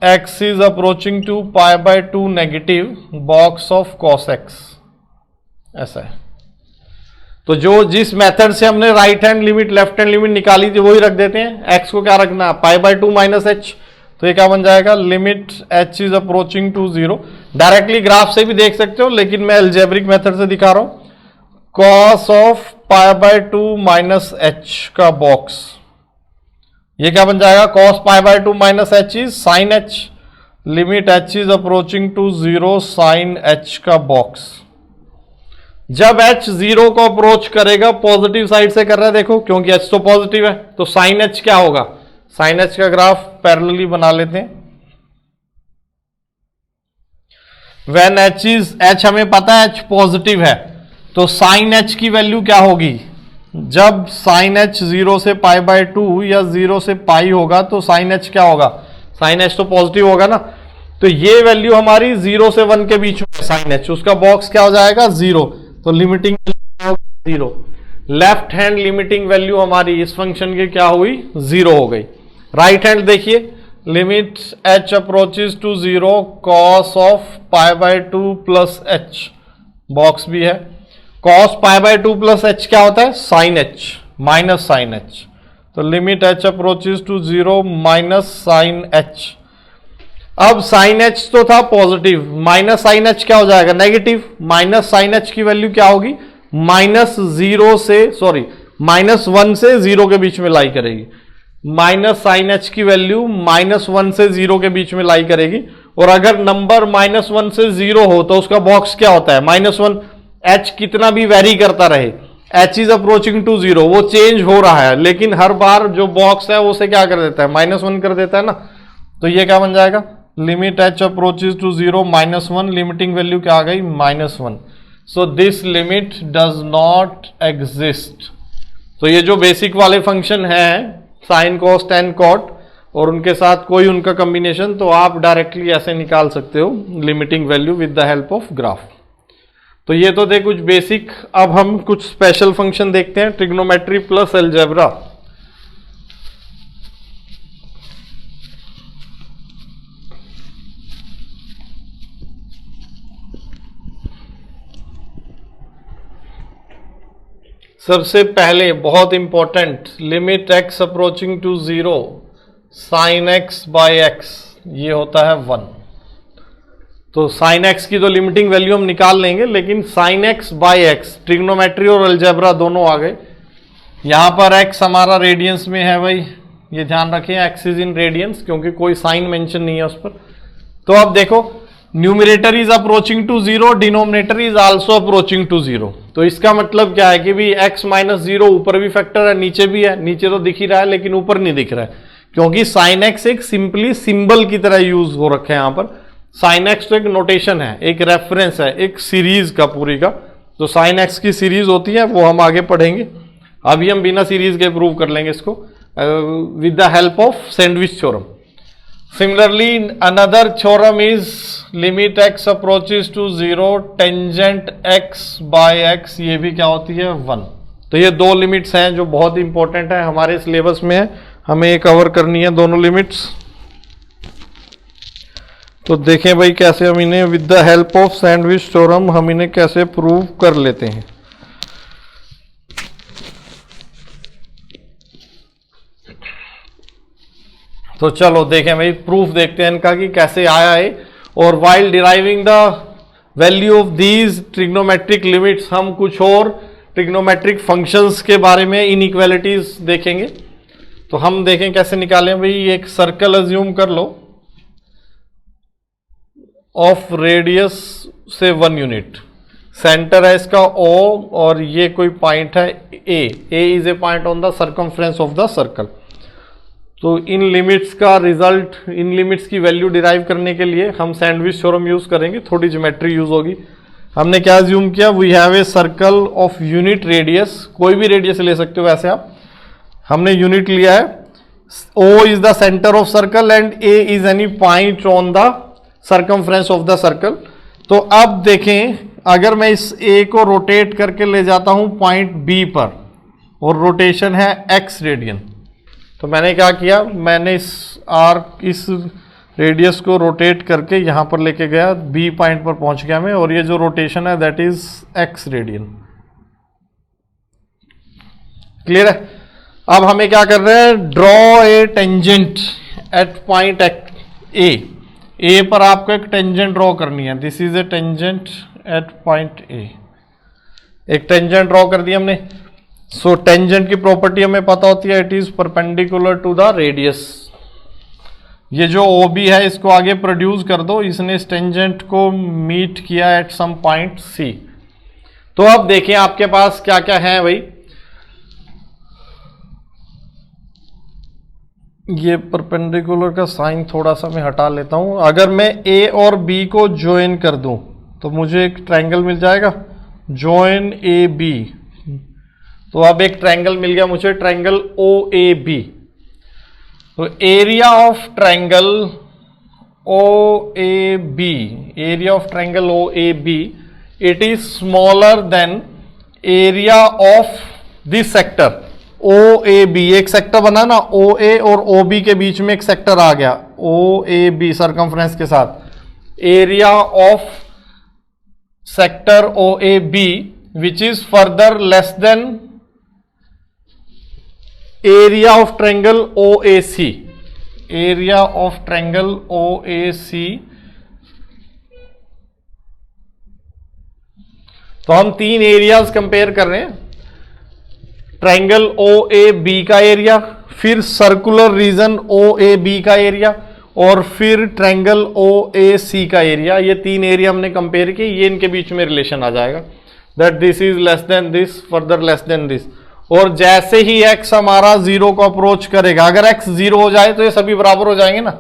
A: x is approaching to π/2 negative box of cos x, ऐसा है। तो जो जिस मेथड से हमने right hand limit left hand limit निकाली थी वही रख देते हैं। x को क्या रखना, π/2 माइनस h। तो ये क्या बन जाएगा, limit h is approaching to 0। Directly graph से भी देख सकते हो, लेकिन मैं अलजेब्रिक मेथड से दिखा रहा हूं। cos ऑफ π/2 माइनस h का बॉक्स, ये क्या बन जाएगा, cos π/2 minus h is sin h। Limit h is approaching to 0 sin h का बॉक्स। जब h 0 को अप्रोच करेगा, पॉजिटिव साइड से कर रहा है देखो, क्योंकि h तो पॉजिटिव है, तो sin h क्या होगा, sin h का ग्राफ पैरेलली बना लेते हैं। When h हमें पता है h पॉजिटिव है, तो sin h की वैल्यू क्या होगी, जब sin h 0 से π/2 या 0 से पाई होगा, तो sin h क्या होगा, sin h तो पॉजिटिव होगा ना। तो ये वैल्यू हमारी 0 से 1 के बीच में sin h, उसका बॉक्स क्या हो जाएगा, 0। तो limiting 0। Left hand limiting value हमारी इस फंक्शन की क्या हुई, 0 हो गई। राइट हैंड देखिए, limit h approaches to 0 cos of π/2 plus h, box भी है। cos π/2 प्लस h क्या होता है, sin h minus sin h। तो limit h approaches to 0 minus sin h। अब sin h तो था पॉजिटिव, माइनस sin h क्या हो जाएगा, नेगेटिव। माइनस sin h की वैल्यू क्या होगी, माइनस 1 से 0 के बीच में लाई करेगी। माइनस sin h की वैल्यू -1 से 0 के बीच में लाई करेगी। और अगर नंबर -1 से 0 हो तो उसका बॉक्स क्या होता है, -1। h कितना भी वेरी करता रहे, h इज अप्रोचिंग टू 0, वो चेंज हो रहा है, लेकिन हर बार जो बॉक्स है उसे क्या कर देता है, -1 कर देता है ना। तो ये क्या बन जाएगा, limit h approaches to 0 -1, limiting value क्या आ गई, -1। So this limit does not exist. तो ये जो बेसिक वाले फंक्शन है, साइन कॉस टेन कॉट, और उनके साथ कोई उनका कॉम्बिनेशन, तो आप डायरेक्टली ऐसे निकाल सकते हो limiting value with the help of graph. तो ये तो थे कुछ बेसिक। अब हम कुछ स्पेशल फंक्शन देखते हैं, ट्रिग्नोमेट्री प्लस अलजेब्रा। सबसे पहले बहुत important, limit x approaching to 0 sine x by x, ये होता है 1। तो साइन x की तो लिमिटिंग वैल्यू हम निकाल लेंगे, लेकिन sine x by x, trigonometry और अलजेब्रा दोनों आ गए। यहां पर x हमारा रेडियंस में है भाई, ये ध्यान रखें, x इज इन रेडियंस, क्योंकि कोई साइन मेंशन नहीं है उस पर। तो अब देखो, numerator is approaching to 0, denominator is also approaching to 0। तो इसका मतलब क्या है कि भी x माइनस 0 ऊपर भी फैक्टर है, नीचे भी है। नीचे तो दिख ही रहा है लेकिन ऊपर नहीं दिख रहा है, क्योंकि साइन x एक सिंपली सिंबल की तरह यूज हो रखा है यहाँ पर। साइन एक्स तो एक नोटेशन है, एक रेफरेंस है, एक सीरीज का पूरी का, जो साइन एक्स की सीरीज होती है वो हम आगे पढ़ेंगे। अभी हम बिना सीरीज के प्रूव कर लेंगे इसको with the help of sandwich theorem. Similarly, another theorem is limit x approaches to 0 tangent x by x, ये भी क्या होती है 1। तो ये दो लिमिट्स हैं जो बहुत इंपॉर्टेंट है, हमारे सिलेबस में है, हमें ये कवर करनी है दोनों लिमिट्स। तो देखें भाई कैसे हम इन्हें with the help of sandwich theorem हम इन्हें कैसे प्रूव कर लेते हैं। तो चलो देखें भाई प्रूफ देखते हैं इनका कि कैसे आया है। और while deriving the value of these trigonometric limits हम कुछ और ट्रिग्नोमेट्रिक फंक्शंस के बारे में इनइक्वालिटीज देखेंगे। तो हम देखें कैसे निकालें भाई। एक सर्कल अज्यूम कर लो ऑफ रेडियस से 1 यूनिट, सेंटर है इसका O और ये कोई पॉइंट है A is a point on the circumference of the circle. तो इन लिमिट्स का रिजल्ट, इन लिमिट्स की वैल्यू डिराइव करने के लिए हम सैंडविच थ्योरम यूज करेंगे, थोड़ी ज्योमेट्री यूज होगी। हमने क्या अज्यूम किया, we have a circle of unit radius, कोई भी रेडियस ले सकते हो वैसे आप, हमने यूनिट लिया है। O is the centre of circle and A is any point on the circumference of the circle. तो अब देखें, अगर मैं इस A को रोटेट करके ले जाता हूं पॉइंट B पर और रोटेशन है x रेडियन, तो मैंने क्या किया, मैंने इस रेडियस को रोटेट करके यहां पर लेके गया, B पॉइंट पर पहुंच गया मैं, और ये जो रोटेशन है that is x radian. Clear है। अब हमें क्या कर रहे हैं, draw a tangent at point A पर आपको एक टेंजेंट ड्रॉ करनी है। This is a tangent at point A। एक टेंजेंट ड्रॉ कर दिया हमने। सो टेंजेंट की प्रॉपर्टी हमें पता होती है, it is perpendicular to the radius. ये जो OB है इसको आगे प्रोड्यूस कर दो, इसने इस टेंजेंट को मीट किया एट सम पॉइंट C। तो अब देखिए आपके पास क्या क्या है भाई। ये परपेंडिकुलर का साइन थोड़ा सा मैं हटा लेता हूं। अगर मैं A और B को ज्वाइन कर दूं तो मुझे एक ट्रायंगल मिल जाएगा, ज्वाइन AB। तो अब एक ट्रायंगल मिल गया मुझे, ट्रायंगल OAB। तो area of triangle OAB, area of triangle OAB, it is smaller then area of this sector OAB। एक सेक्टर बना ना, OA और OB के बीच में एक सेक्टर आ गया OAB सर्कमफ्रेंस के साथ। Area of sector OAB which is further less then area of triangle OAC। Area of triangle OAC। तो हम तीन एरियाज कंपेयर कर रहे हैं, ट्रायंगल OAB का एरिया, फिर सर्कुलर रीजन OAB का एरिया, और फिर ट्रायंगल OAC का एरिया। ये तीन एरिया हमने कंपेयर किए, ये इनके बीच में रिलेशन आ जाएगा that this is less then this, further less then this. और जैसे ही x हमारा 0 को अप्रोच करेगा, अगर x 0 हो जाए तो ये सभी बराबर हो जाएंगे ना,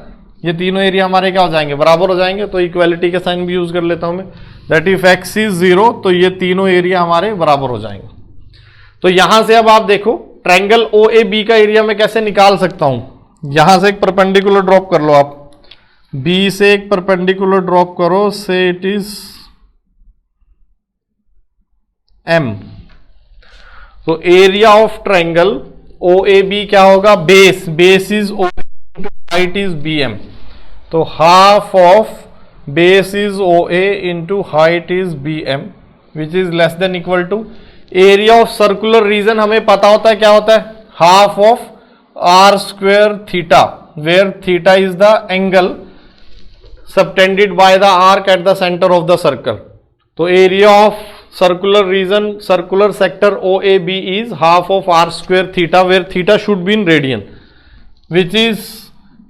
A: ये तीनों एरिया हमारे क्या हो जाएंगे, बराबर हो जाएंगे। तो इक्वालिटी के साइन भी यूज कर लेता हूं मैं, दैट इफ x इज 0 तो ये तीनों एरिया हमारे बराबर हो जाएंगे। तो यहां से अब आप देखो ट्रायंगल OAB का एरिया मैं कैसे निकाल सकता हूं। यहां से एक परपेंडिकुलर ड्रॉप कर लो आप, B से एक परपेंडिकुलर ड्रॉप करो, से इट इज M। तो एरिया ऑफ ट्रायंगल OAB क्या होगा, base is O, height is BM। तो half of base is OA into height is BM which is less than equal to area of circular region. हमें पता होता है क्या होता है, half of R square theta, where theta is the angle subtended by the arc at the centre of the circle. तो area of circular region, circular sector OAB is half of R square theta, where theta should be in radian, which is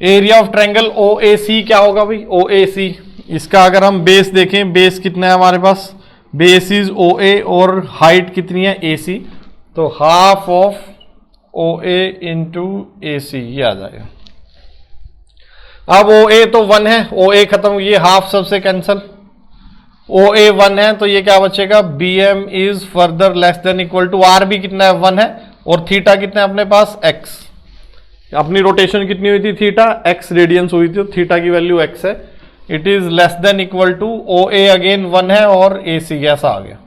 A: area of triangle OAC। क्या होगा भाई OAC, इसका अगर हम base देखें, base कितना है हमारे पास, बेस इज OA और हाइट कितनी है AC, तो half of OA into AC ये आ जाएगा। अब ओ ए तो 1 है, ओ ए खत्म, ये हाफ सबसे कैंसल, ओ ए 1 है तो ये क्या बचेगा, B M is further less than equal to, R भी कितना है 1 है, और थीटा कितना है अपने पास x, अपनी रोटेशन कितनी हुई थी थीटा, x रेडियंस हुई थी, तो थीटा की वैल्यू x है, it is less than equal to, O A again 1 है और ए सी ऐसा आ गया।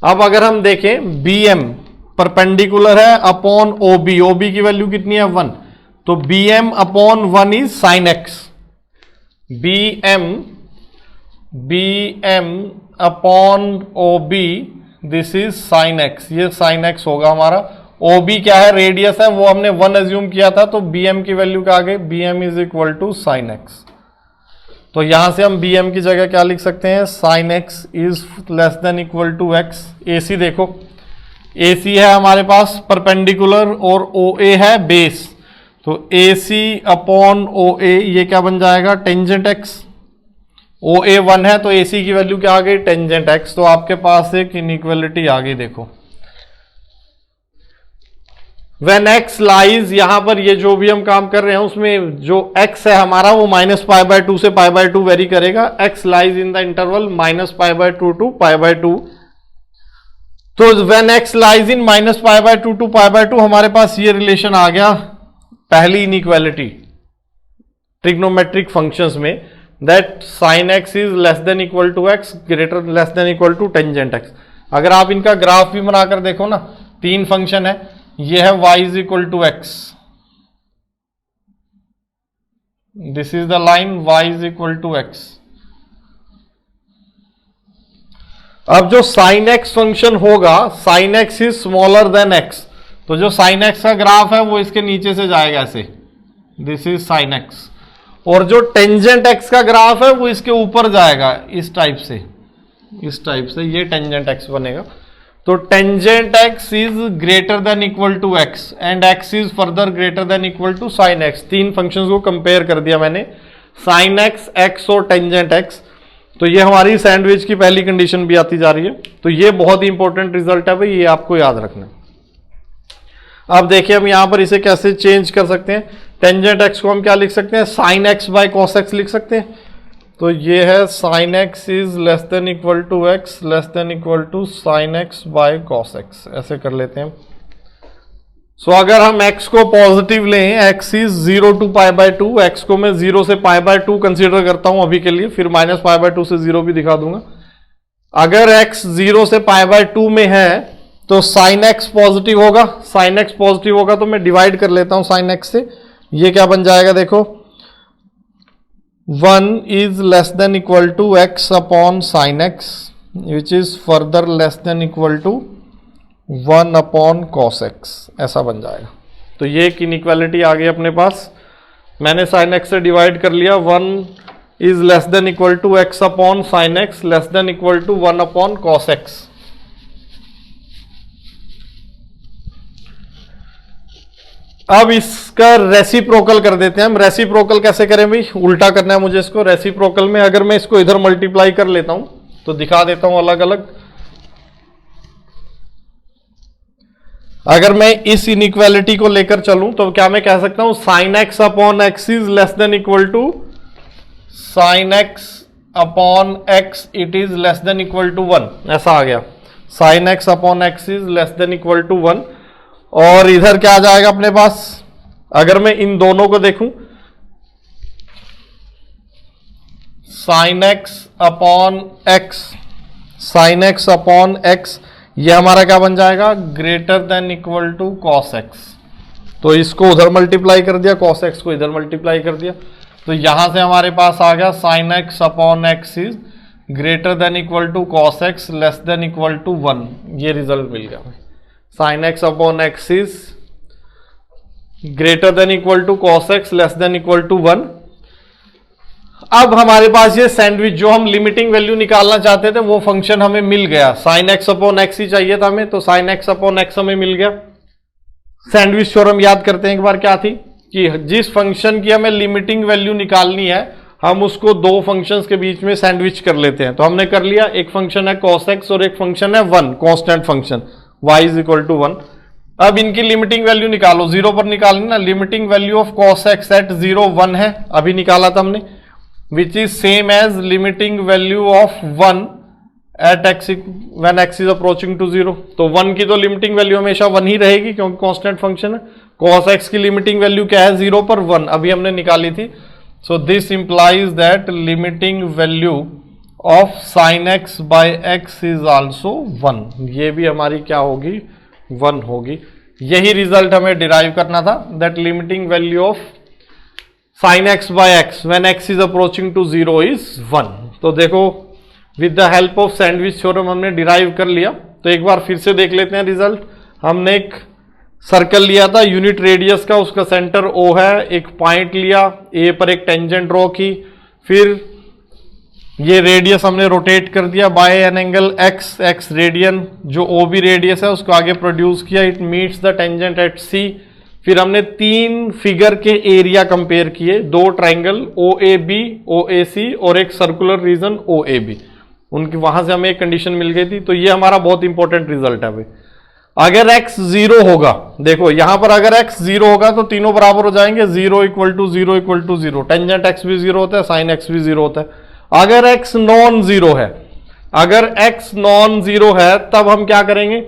A: अब अगर हम देखें बी एम परपेंडिकुलर है upon O B, O B की वैल्यू कितनी है 1, तो B M upon 1 is sine x, B M upon O B this is sine x, ये साइन एक्स होगा हमारा। ओ बी क्या है, रेडियस है, वो हमने 1 एज्यूम किया था, तो बी एम की वैल्यू क्या आ गई, B M is equal to sine x. तो यहां से हम बी एम की जगह क्या लिख सकते हैं, sine x is less than equal to x. A C देखो, ए सी है हमारे पास परपेंडिकुलर और ओ ए है बेस, तो ए सी अपॉन ओ ए ये क्या बन जाएगा, टेंजेंट एक्स। ओ ए 1 है तो ए सी की वैल्यू क्या आ गई, टेंजेंट एक्स। तो आपके पास एक इनइक्वालिटी आ गई। देखो व्हेन एक्स लाइज, यहां पर ये जो भी हम काम कर रहे हैं उसमें जो एक्स है हमारा वो -π/2 से π/2 वेरी करेगा। X lies in the interval -π/2 to π/2। तो when x lies in -π/2 to π/2 हमारे पास ये रिलेशन आ गया पहली इनइक्वालिटी ट्रिग्नोमेट्रिक फंक्शंस में, that sine x is less than equal to x greater less than equal to tangent x. अगर आप इनका ग्राफ भी बनाकर देखो ना, 3 फंक्शन है, ये है y is equal to x, this is the line y is equal to x. अब जो साइन एक्स फंक्शन होगा, sine x is smaller than x, तो जो साइन एक्स का ग्राफ है वो इसके नीचे से जाएगा ऐसे, दिस इज साइन एक्स, और जो टेंजेंट एक्स का ग्राफ है वो इसके ऊपर जाएगा इस टाइप से, इस टाइप से ये टेंजेंट एक्स बनेगा। तो tangent x is greater than equal to x and x is further greater than equal to sine x. 3 functions को कंपेयर कर दिया मैंने, साइन एक्स, एक्स और टेंजेंट एक्स। तो ये हमारी सैंडविच की पहली कंडीशन भी आती जा रही है। तो ये बहुत ही इंपॉर्टेंट रिजल्ट है भाई, ये आपको याद रखना। अब देखिए हम यहां पर इसे कैसे चेंज कर सकते हैं। टेंजेंट एक्स को हम क्या लिख सकते हैं, sine x by cos x लिख सकते हैं। तो ये है sine x is less than equal to x less than equal to sine x by cos x, ऐसे कर लेते हैं। सो अगर हम x को पॉजिटिव लें, x इज 0 टू π/2, x को मैं 0 से π/2 कंसीडर करता हूं अभी के लिए, फिर -π/2 से 0 भी दिखा दूंगा। अगर x 0 से π/2 में है तो साइन x पॉजिटिव होगा, साइन x पॉजिटिव होगा तो मैं डिवाइड कर लेता हूं साइन x से, ये क्या बन जाएगा देखो, 1 is less than equal to x upon sine x which is further less than equal to 1 upon cos x, ऐसा बन जाएगा। तो ये एक इनइक्वालिटी आ गई अपने पास, मैंने साइन एक्स से डिवाइड कर लिया, 1 is less than equal to x upon sine x less than equal to 1 upon cos x. अब इसका रेसिप्रोकल कर देते हैं हम। रेसिप्रोकल कैसे करें भाई, उल्टा करना है मुझे इसको। रेसिप्रोकल में अगर मैं इसको इधर मल्टीप्लाई कर लेता हूं तो दिखा देता हूं अलग अलग। अगर मैं इस इनइक्वालिटी को लेकर चलूं तो क्या मैं कह सकता हूं, sine x upon x is less than equal to sine x upon x it is less than equal to 1, ऐसा आ गया। Sine x upon x is less than equal to 1, और इधर क्या आ जाएगा अपने पास, अगर मैं इन दोनों को देखूं, sine x upon x, sine x upon x, ये हमारा क्या बन जाएगा, greater than equal to cos x. तो इसको उधर मल्टीप्लाई कर दिया, कॉस एक्स को इधर मल्टीप्लाई कर दिया, तो यहां से हमारे पास आ गया sine x upon x is greater than equal to cos x less than equal to 1, ये रिजल्ट मिल गया। Sine x upon x is greater than equal to cos x less than equal to 1। अब हमारे पास ये sandwich जो हम limiting value निकालना चाहते थे वो फंक्शन हमें मिल गया। साइन एक्स अपॉन एक्स ही चाहिए था हमें, तो साइन एक्स अपॉन एक्स हमें मिल गया। सैंडविच थ्योरम याद करते हैं एक बार, क्या थी कि जिस फंक्शन की हमें लिमिटिंग वैल्यू निकालनी है हम उसको 2 फंक्शंस के बीच में सैंडविच कर लेते हैं। तो हमने कर लिया, एक फंक्शन है cos x और एक फंक्शन है 1 constant function y is equal to 1। अब इनकी लिमिटिंग वैल्यू निकालो, 0 पर निकालनी ना। Limiting value of cos x at 0 1 है, अभी निकाला था हमने, which is same as limiting value of 1 at x when x is approaching to 0। तो 1 की तो लिमिटिंग वैल्यू हमेशा 1 ही रहेगी क्योंकि कांस्टेंट फंक्शन है। cos x की लिमिटिंग वैल्यू क्या है? 0 पर 1, अभी हमने निकाली थी। So this implies that limiting value of sin x by x is also 1। ये भी हमारी क्या होगी? 1 होगी। यही रिजल्ट हमें डिराइव करना था, that limiting value of sin x by x when x is approaching to 0 is 1। तो देखो with the help of sandwich theorem हमने डिराइव कर लिया। तो एक बार फिर से देख लेते हैं रिजल्ट। हमने एक सर्कल लिया था यूनिट रेडियस का, उसका सेंटर O है, एक पॉइंट लिया, A पर एक टेंजेंट ड्रॉ की, फिर ये रेडियस हमने रोटेट कर दिया by an angle x radian, जो OB रेडियस है उसको आगे प्रोड्यूस किया, it meets the tangent at C। फिर हमने 3 फिगर के एरिया कंपेयर किए, 2 ट्राइंगल OAB, OAC और एक सर्कुलर रीजन OAB, उनकी वहां से हमें एक कंडीशन मिल गई थी। तो ये हमारा बहुत इंपॉर्टेंट रिजल्ट है भाई। अगर x 0 होगा, देखो यहां पर अगर x 0 होगा तो तीनों बराबर हो जाएंगे, 0 equal to 0 equal to 0, tangent x भी 0 होता है, साइन x भी 0 होता है। अगर x नॉन जीरो है, अगर x नॉन जीरो है तब हम क्या करेंगे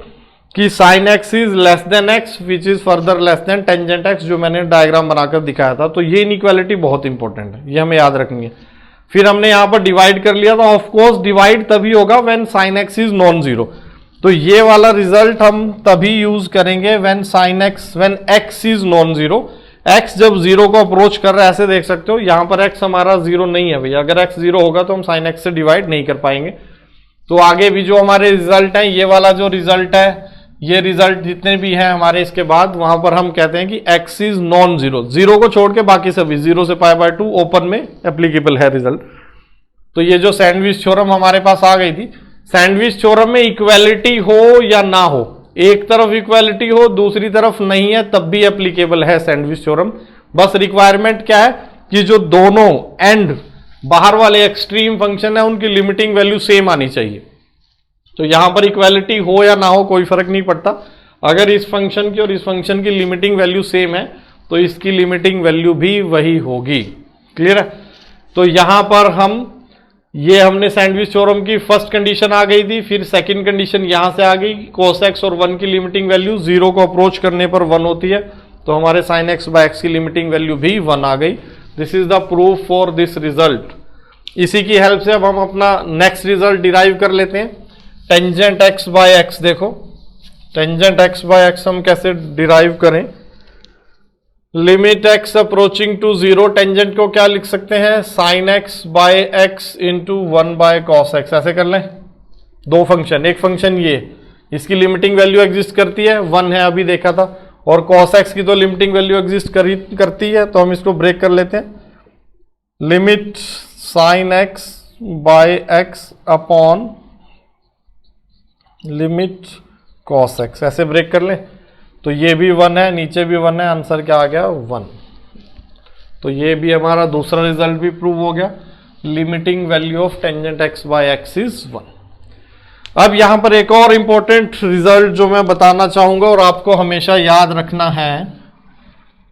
A: कि sine x is less than x which is further less than tangent x, जो मैंने डायग्राम बनाकर दिखाया था। तो ये इनइक्वालिटी बहुत इंपॉर्टेंट है, ये हमें याद रखनी है। फिर हमने यहां पर डिवाइड कर लिया, तो ऑफ कोर्स डिवाइड तभी होगा when sine x is non zero. तो ये वाला रिजल्ट हम तभी यूज करेंगे when x is non zero. x जब 0 को अप्रोच कर रहा है, ऐसे देख सकते हो यहां पर x हमारा 0 नहीं है भैया। अगर x 0 होगा तो हम sin x से डिवाइड नहीं कर पाएंगे। तो आगे भी जो हमारे रिजल्ट है, ये वाला जो रिजल्ट है, ये रिजल्ट जितने भी हैं हमारे इसके बाद, वहां पर हम कहते हैं कि x इज नॉन जीरो। 0 को छोड़ के बाकी सभी 0 से π/2 ओपन में एप्लीकेबल है रिजल्ट। तो ये जो सैंडविच थ्योरम हमारे पास आ गई थी, सैंडविच थ्योरम में इक्वालिटी हो या ना हो, एक तरफ इक्वालिटी हो दूसरी तरफ नहीं है, तब भी एप्लीकेबल है सैंडविच थ्योरम। बस रिक्वायरमेंट क्या है कि जो दोनों एंड बाहर वाले एक्सट्रीम फंक्शन है उनकी लिमिटिंग वैल्यू सेम आनी चाहिए। तो यहां पर इक्वालिटी हो या ना हो कोई फर्क नहीं पड़ता। अगर इस फंक्शन की और इस फंक्शन की लिमिटिंग वैल्यू सेम है तो इसकी लिमिटिंग वैल्यू भी वही होगी। क्लियर है? तो यहां पर ये हमने सैंडविच थ्योरम की फर्स्ट कंडीशन आ गई थी, फिर सेकंड कंडीशन यहां से आ गई, cos x और 1 की लिमिटिंग वैल्यू 0 को अप्रोच करने पर 1 होती है, तो हमारे sin x बाय x की लिमिटिंग वैल्यू भी 1 आ गई। This is the proof for this result. इसी की हेल्प से अब हम अपना नेक्स्ट रिजल्ट डिराइव कर लेते हैं। टेंजेंट x बाय x, देखो टेंजेंट x बाय x हम कैसे डिराइव करें। Limit x approaching to 0, tangent को क्या लिख सकते हैं? Sine x by x into 1 by cos x, ऐसे कर लें। 2 फंक्शन, एक फंक्शन ये, इसकी लिमिटिंग वैल्यू एग्जिस्ट करती है, 1 है अभी देखा था, और कॉस x की तो लिमिटिंग वैल्यू एग्जिस्ट करती है, तो हम इसको ब्रेक कर लेते हैं। Limit sine x by x upon limit cos x, ऐसे ब्रेक कर लें। तो ये भी 1 है, नीचे भी 1 है, आंसर क्या आ गया? 1। तो ये भी हमारा दूसरा रिजल्ट भी प्रूव हो गया। Limiting value of tangent x by x is 1। अब यहां पर एक और इंपॉर्टेंट रिजल्ट जो मैं बताना चाहूंगा और आपको हमेशा याद रखना है।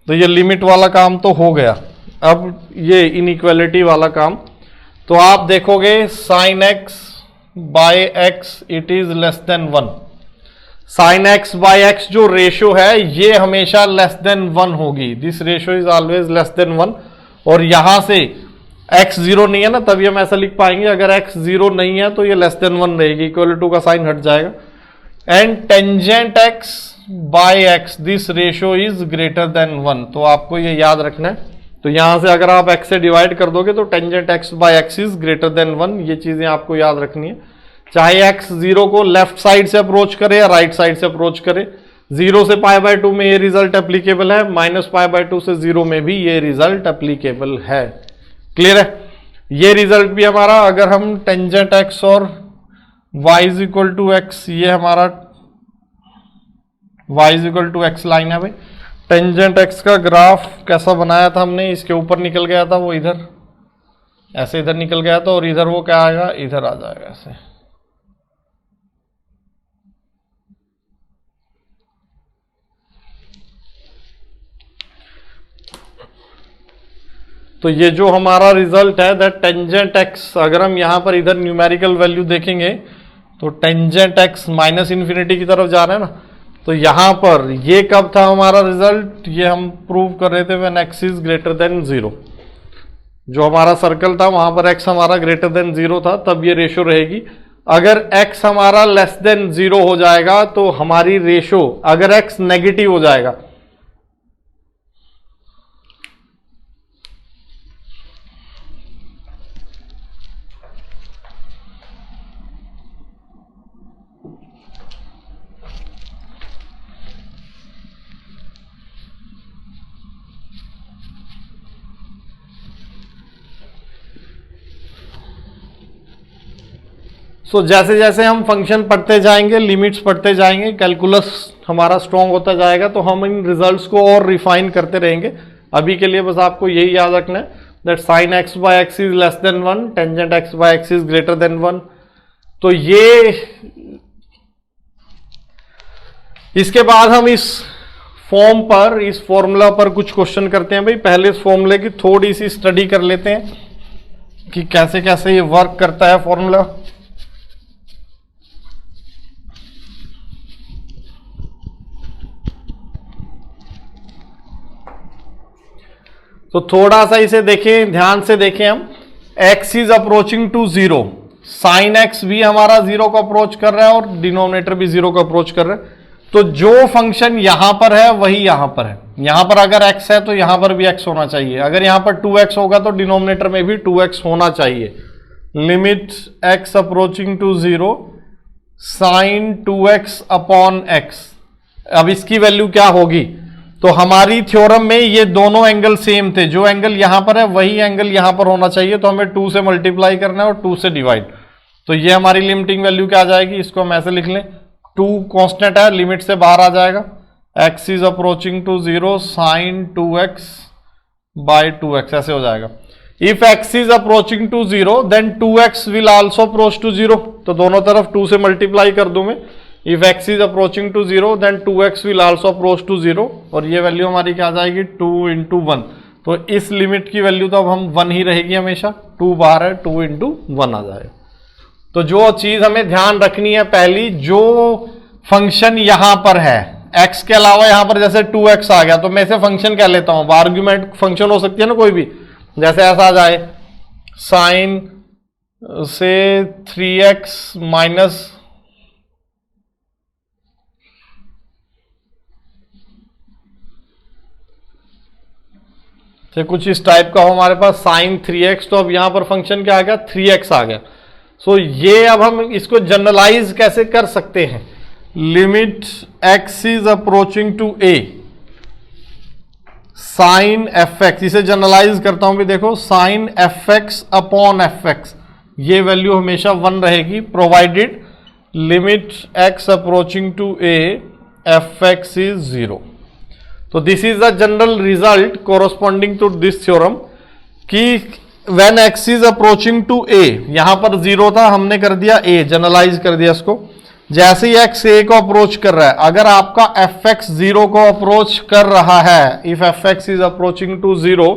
A: तो ये लिमिट वाला काम तो हो गया, अब ये इनइक्वालिटी वाला काम। तो आप देखोगे sine x by x it is less than 1। Sine x by x जो रेशियो है ये हमेशा लेस देन 1 होगी। This ratio is always less than 1। और यहां से x 0 नहीं है ना, तभी हम ऐसा लिख पाएंगे। अगर x 0 नहीं है तो ये लेस देन 1 रहेगी, इक्वल टू का साइन हट जाएगा। And tangent x by x this ratio is greater than 1। तो आपको ये याद रखना है। तो यहां से अगर आप x से डिवाइड कर दोगे तो tangent x by x is greater than 1। ये चीजें आपको याद रखनी है। चाहे x 0 को लेफ्ट साइड से अप्रोच करे या राइट साइड से अप्रोच करे, 0 से π/2 में ये रिजल्ट एप्लीकेबल है, -π/2 से 0 में भी ये रिजल्ट एप्लीकेबल है। क्लियर है? ये रिजल्ट भी हमारा, अगर हम टेंजेंट x और y is equal to x, ये हमारा y is equal to x line है भाई। टेंजेंट x का ग्राफ कैसा बनाया था हमने, इसके ऊपर निकल गया था वो, इधर ऐसे इधर निकल गया था, और इधर वो क्या आएगा, इधर आ जाएगा ऐसे। तो ये जो हमारा रिजल्ट है दैट टेंजेंट एक्स, अगर हम यहाँ पर इधर न्यूमेरिकल वैल्यू देखेंगे तो टेंजेंट एक्स माइनस इन्फिनिटी की तरफ जा रहा है ना, तो यहाँ पर ये कब था हमारा रिजल्ट, ये हम प्रूव कर रहे थे when X is greater than 0। जो हमारा सर्कल था वहां पर एक्स हमारा ग्रेटर देन 0 था, तब ये रेशो रहेगी। अगर एक्स हमारा लेस देन 0 हो जाएगा तो हमारी रेशो, अगर एक्स नेगेटिव हो जाएगा जैसे जैसे हम फंक्शन पढ़ते जाएंगे, लिमिट्स पढ़ते जाएंगे, कैलकुलस हमारा स्ट्रांग होता जाएगा, तो हम इन रिजल्ट्स को और रिफाइन करते रहेंगे। अभी के लिए बस आपको यही याद रखना है that sine x by x is less than 1, tangent x by x is greater than 1। तो ये, इसके बाद हम इस फॉर्म पर, इस फॉर्मूला पर कुछ क्वेश्चन करते हैं। भाई पहले इस फॉर्मूले की थोड़ी सी स्टडी कर लेते हैं कि कैसे कैसे ये वर्क करता है फॉर्मूला। तो थोड़ा सा इसे देखें, ध्यान से देखें हम। x is approaching to 0, sine x भी हमारा 0 को अप्रोच कर रहा है और डिनोमिनेटर भी 0 को अप्रोच कर रहा है। तो जो फंक्शन यहां पर है वही यहां पर है। यहां पर अगर x है तो यहां पर भी x होना चाहिए। अगर यहां पर 2x होगा तो डिनोमिनेटर में भी 2x होना चाहिए। Limit x approaching to 0 sine 2x upon x। अब इसकी वैल्यू क्या होगी, तो हमारी थ्योरम में ये दोनों एंगल सेम थे, जो एंगल यहां पर है वही एंगल यहां पर होना चाहिए। तो हमें 2 से मल्टीप्लाई करना है और 2 से डिवाइड। तो ये हमारी लिमिटिंग वैल्यू क्या आ जाएगी, इसको हम ऐसे लिख लें, 2 कांस्टेंट है, लिमिट से बाहर आ जाएगा। x is approaching to 0 sine 2x by 2x, ऐसे हो जाएगा। If x is approaching to 0 then 2x will also approach to 0। तो दोनों तरफ 2 से मल्टीप्लाई कर दूं मैं। If x is approaching to 0 then 2x will also approach to 0, और ये वैल्यू हमारी क्या आ जाएगी, 2 into 1। तो इस लिमिट की वैल्यू तो अब हम 1 ही रहेगी हमेशा, 2 बाहर है, 2 into 1 आ जाएगा। तो जो चीज हमें ध्यान रखनी है पहली, जो फंक्शन यहां पर है x के अलावा, यहां पर जैसे 2x आ गया तो मैं इसे फंक्शन कह लेता हूं। आर्ग्यूमेंट फंक्शन हो सकती है ना कोई भी, जैसे ऐसा आ जाए साइन से 3x माइनस से कुछ इस टाइप का हो हमारे पास साइन 3x। तो अब यहां पर फंक्शन क्या आ गया, 3x आ गया। सो ये अब हम इसको जनरलाइज कैसे कर सकते हैं, limit x is approaching to a sine fx, इसे जनरलाइज करता हूं भी, देखो साइन fx अपॉन fx, ये वैल्यू हमेशा 1 रहेगी, provided limit x approaching to a fx is 0। तो this is the general result corresponding to this theorem कि when x is approaching to a, यहां पर 0 था, हमने कर दिया a, जनरलाइज कर दिया इसको। जैसे ही x a को अप्रोच कर रहा है, अगर आपका fx 0 को अप्रोच कर रहा है, if fx is approaching to 0,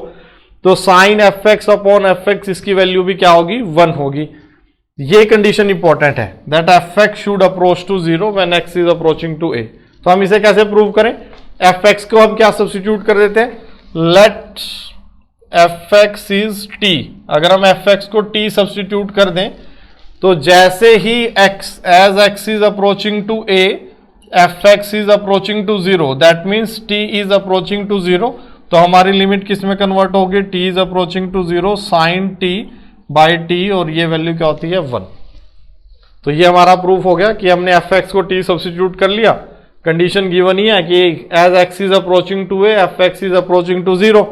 A: तो साइन fx अपॉन fx, इसकी वैल्यू भी क्या होगी, 1 होगी। ये कंडीशन इंपॉर्टेंट है that fx should approach to 0 when x is approaching to a। तो हम इसे कैसे प्रूव करें, fx को हम क्या सब्स्टिट्यूट कर देते हैं, लेट fx इज t। अगर हम fx को t सब्स्टिट्यूट कर दें तो जैसे ही x, as x is approaching to a, fx is approaching to 0, that means t is approaching to 0। तो हमारी लिमिट किस में कन्वर्ट होगी, t is approaching to 0 sine t by t, और ये वैल्यू क्या होती है, 1। तो ये हमारा प्रूफ हो गया कि हमने fx को t सब्स्टिट्यूट कर लिया। कंडीशन गिवन ही है कि as x is approaching to a, fx is approaching to 0।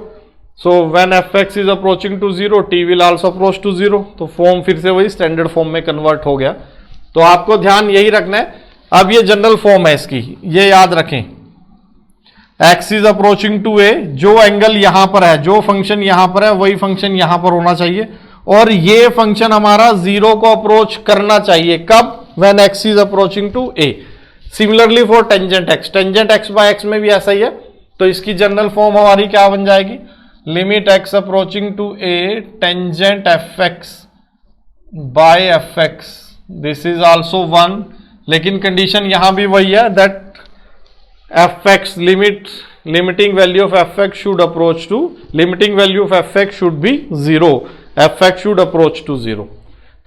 A: So when fx is approaching to 0, t will also approach to 0। तो फॉर्म फिर से वही स्टैंडर्ड फॉर्म में कन्वर्ट हो गया। तो आपको ध्यान यही रखना है। अब ये जनरल फॉर्म है इसकी, ये याद रखें, x is approaching to a, जो एंगल यहां पर है, जो फंक्शन यहां पर है वही फंक्शन यहां पर होना चाहिए, और ये फंक्शन हमारा 0 को अप्रोच करना चाहिए। कब, when x is approaching to a। Similarly for tangent x, tangent x by x में भी ऐसा ही है। तो इसकी जनरल फॉर्म हमारी क्या बन जाएगी, limit x approaching to a tangent f x by f x, this is also 1, लेकिन कंडीशन यहां भी वही है that f x limiting value of fx should approach to, limiting value of fx should be 0, fx should approach to 0.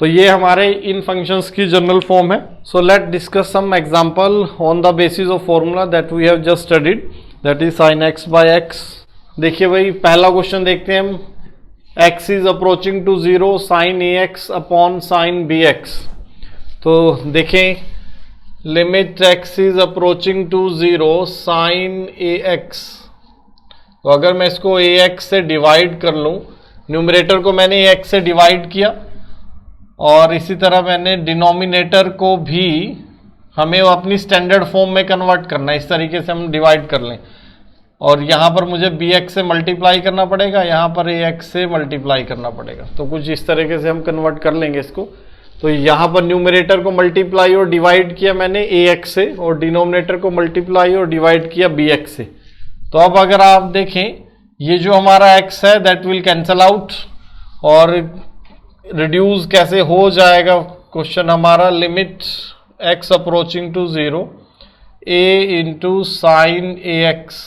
A: तो ये हमारे इन functions की जनरल फॉर्म है. So let discuss some example on the basis of formula that we have just studied, that is sin x by x. देखिए भाई पहला question देखते हैं हम. x is approaching to 0 sin ax upon sin bx. तो देखें limit x is approaching to 0 sin ax. तो अगर मैं इसको ax से डिवाइड कर लूं, न्यूमरेटर को मैंने ax से डिवाइड किया और इसी तरह मैंने डिनोमिनेटर को भी हमें अपनी स्टैंडर्ड फॉर्म में कन्वर्ट करना है, इस तरीके से हम डिवाइड कर लें और यहाँ पर मुझे bx से मल्टीप्लाई करना पड़ेगा, यहाँ पर ax से मल्टीप्लाई करना पड़ेगा. तो कुछ इस तरीके से हम कन्वर्ट कर लेंगे इसको. तो यहाँ पर न्यूमरेटर को मल्टीप्लाई और डिवाइड किया मैंने ax से और डिनोमिनेटर को मल्टीप्लाई और डिवाइड किया bx से. तो अब अगर आप देखें ये जो हमारा x है दैट विल कैंसल आउट और रिड्यूस कैसे हो जाएगा. क्वेश्चन हमारा limit x approaching to 0 a into sine ax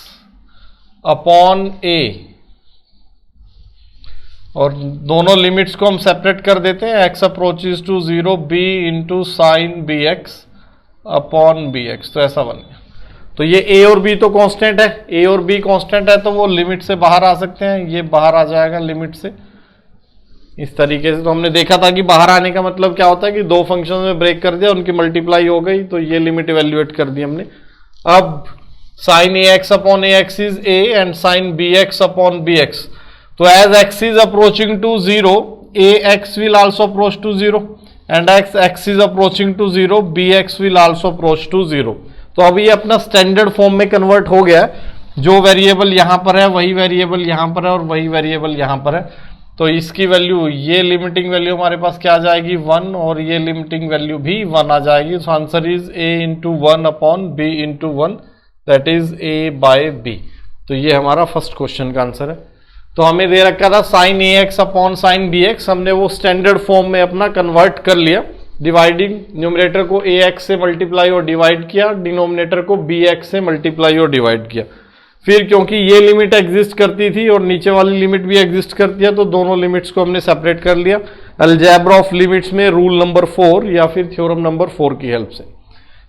A: upon a, और दोनों लिमिट्स को हम सेपरेट कर देते हैं. x approaches to 0 b into sine bx upon bx. तो ऐसा बन गया. तो ये a और b तो कांस्टेंट है, a और b कांस्टेंट है तो वो लिमिट से बाहर आ सकते हैं, ये बाहर आ जाएगा लिमिट से इस तरीके से. तो हमने देखा था कि बाहर आने का मतलब क्या होता है कि दो फंक्शन में ब्रेक कर दिया, उनकी मल्टीप्लाई हो गई, तो ये लिमिट इवेल्युएट कर दी हमने. अब sine ax upon ax is a and sine bx upon bx. तो as x is approaching to 0, ax will also approach to 0 and x is approaching to 0, bx will also approach to 0. तो अब ये अपना standard form में convert हो गया है. जो वेरिएबल यहाँ पर है वही वेरिएबल यहाँ पर है और वही वेरिएबल यहाँ पर है. तो इसकी वैल्यू, ये लिमिटिंग वैल्यू हमारे पास क्या आ जाएगी 1 और ये लिमिटिंग वैल्यू भी 1 आ जाएगी. तो answer is a into 1 upon b into 1, that is a by b. तो ये हमारा फर्स्ट क्वेश्चन का आंसर है. तो हमें दे रखा था sin ax upon sin bx, हमने वो स्टैंडर्ड फॉर्म में अपना कन्वर्ट कर लिया. डिवाइडिंग न्यूमरेटर को ax से मल्टीप्लाई और डिवाइड किया, डिनोमिनेटर को bx से मल्टीप्लाई और डिवाइड किया. फिर क्योंकि ये लिमिट एग्जिस्ट करती थी और नीचे वाली लिमिट भी एग्जिस्ट करती है तो दोनों लिमिट्स को हमने सेपरेट कर लिया अलजेब्रा ऑफ लिमिट्स में रूल नंबर 4 या फिर थ्योरम नंबर 4 की हेल्प से.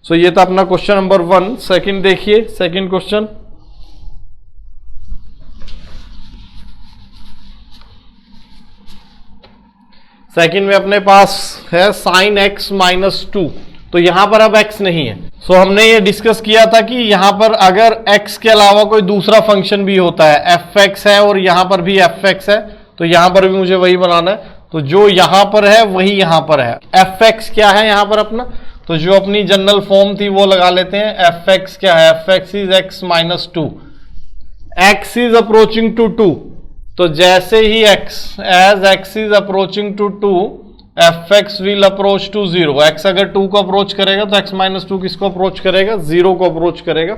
A: सो ये था अपना क्वेश्चन नंबर 1. सेकंड देखिए, सेकंड क्वेश्चन. सेकंड में अपने पास है sin x माइनस 2. तो यहां पर अब x नहीं है. सो हमने ये डिस्कस किया था कि यहां पर अगर x के अलावा कोई दूसरा फंक्शन भी होता है, fx है और यहां पर भी fx है, तो यहां पर भी मुझे वही बनाना है. तो जो यहां पर है वही यहां पर है. fx क्या है यहां पर अपना, तो जो अपनी जनरल फॉर्म थी वो लगा लेते हैं. fx क्या है, fx is x minus 2. x is approaching to 2. तो जैसे ही as x is approaching to 2, fx will approach to 0. x अगर 2 को अप्रोच करेगा तो x माइनस 2 किसको अप्रोच करेगा, 0 को अप्रोच करेगा.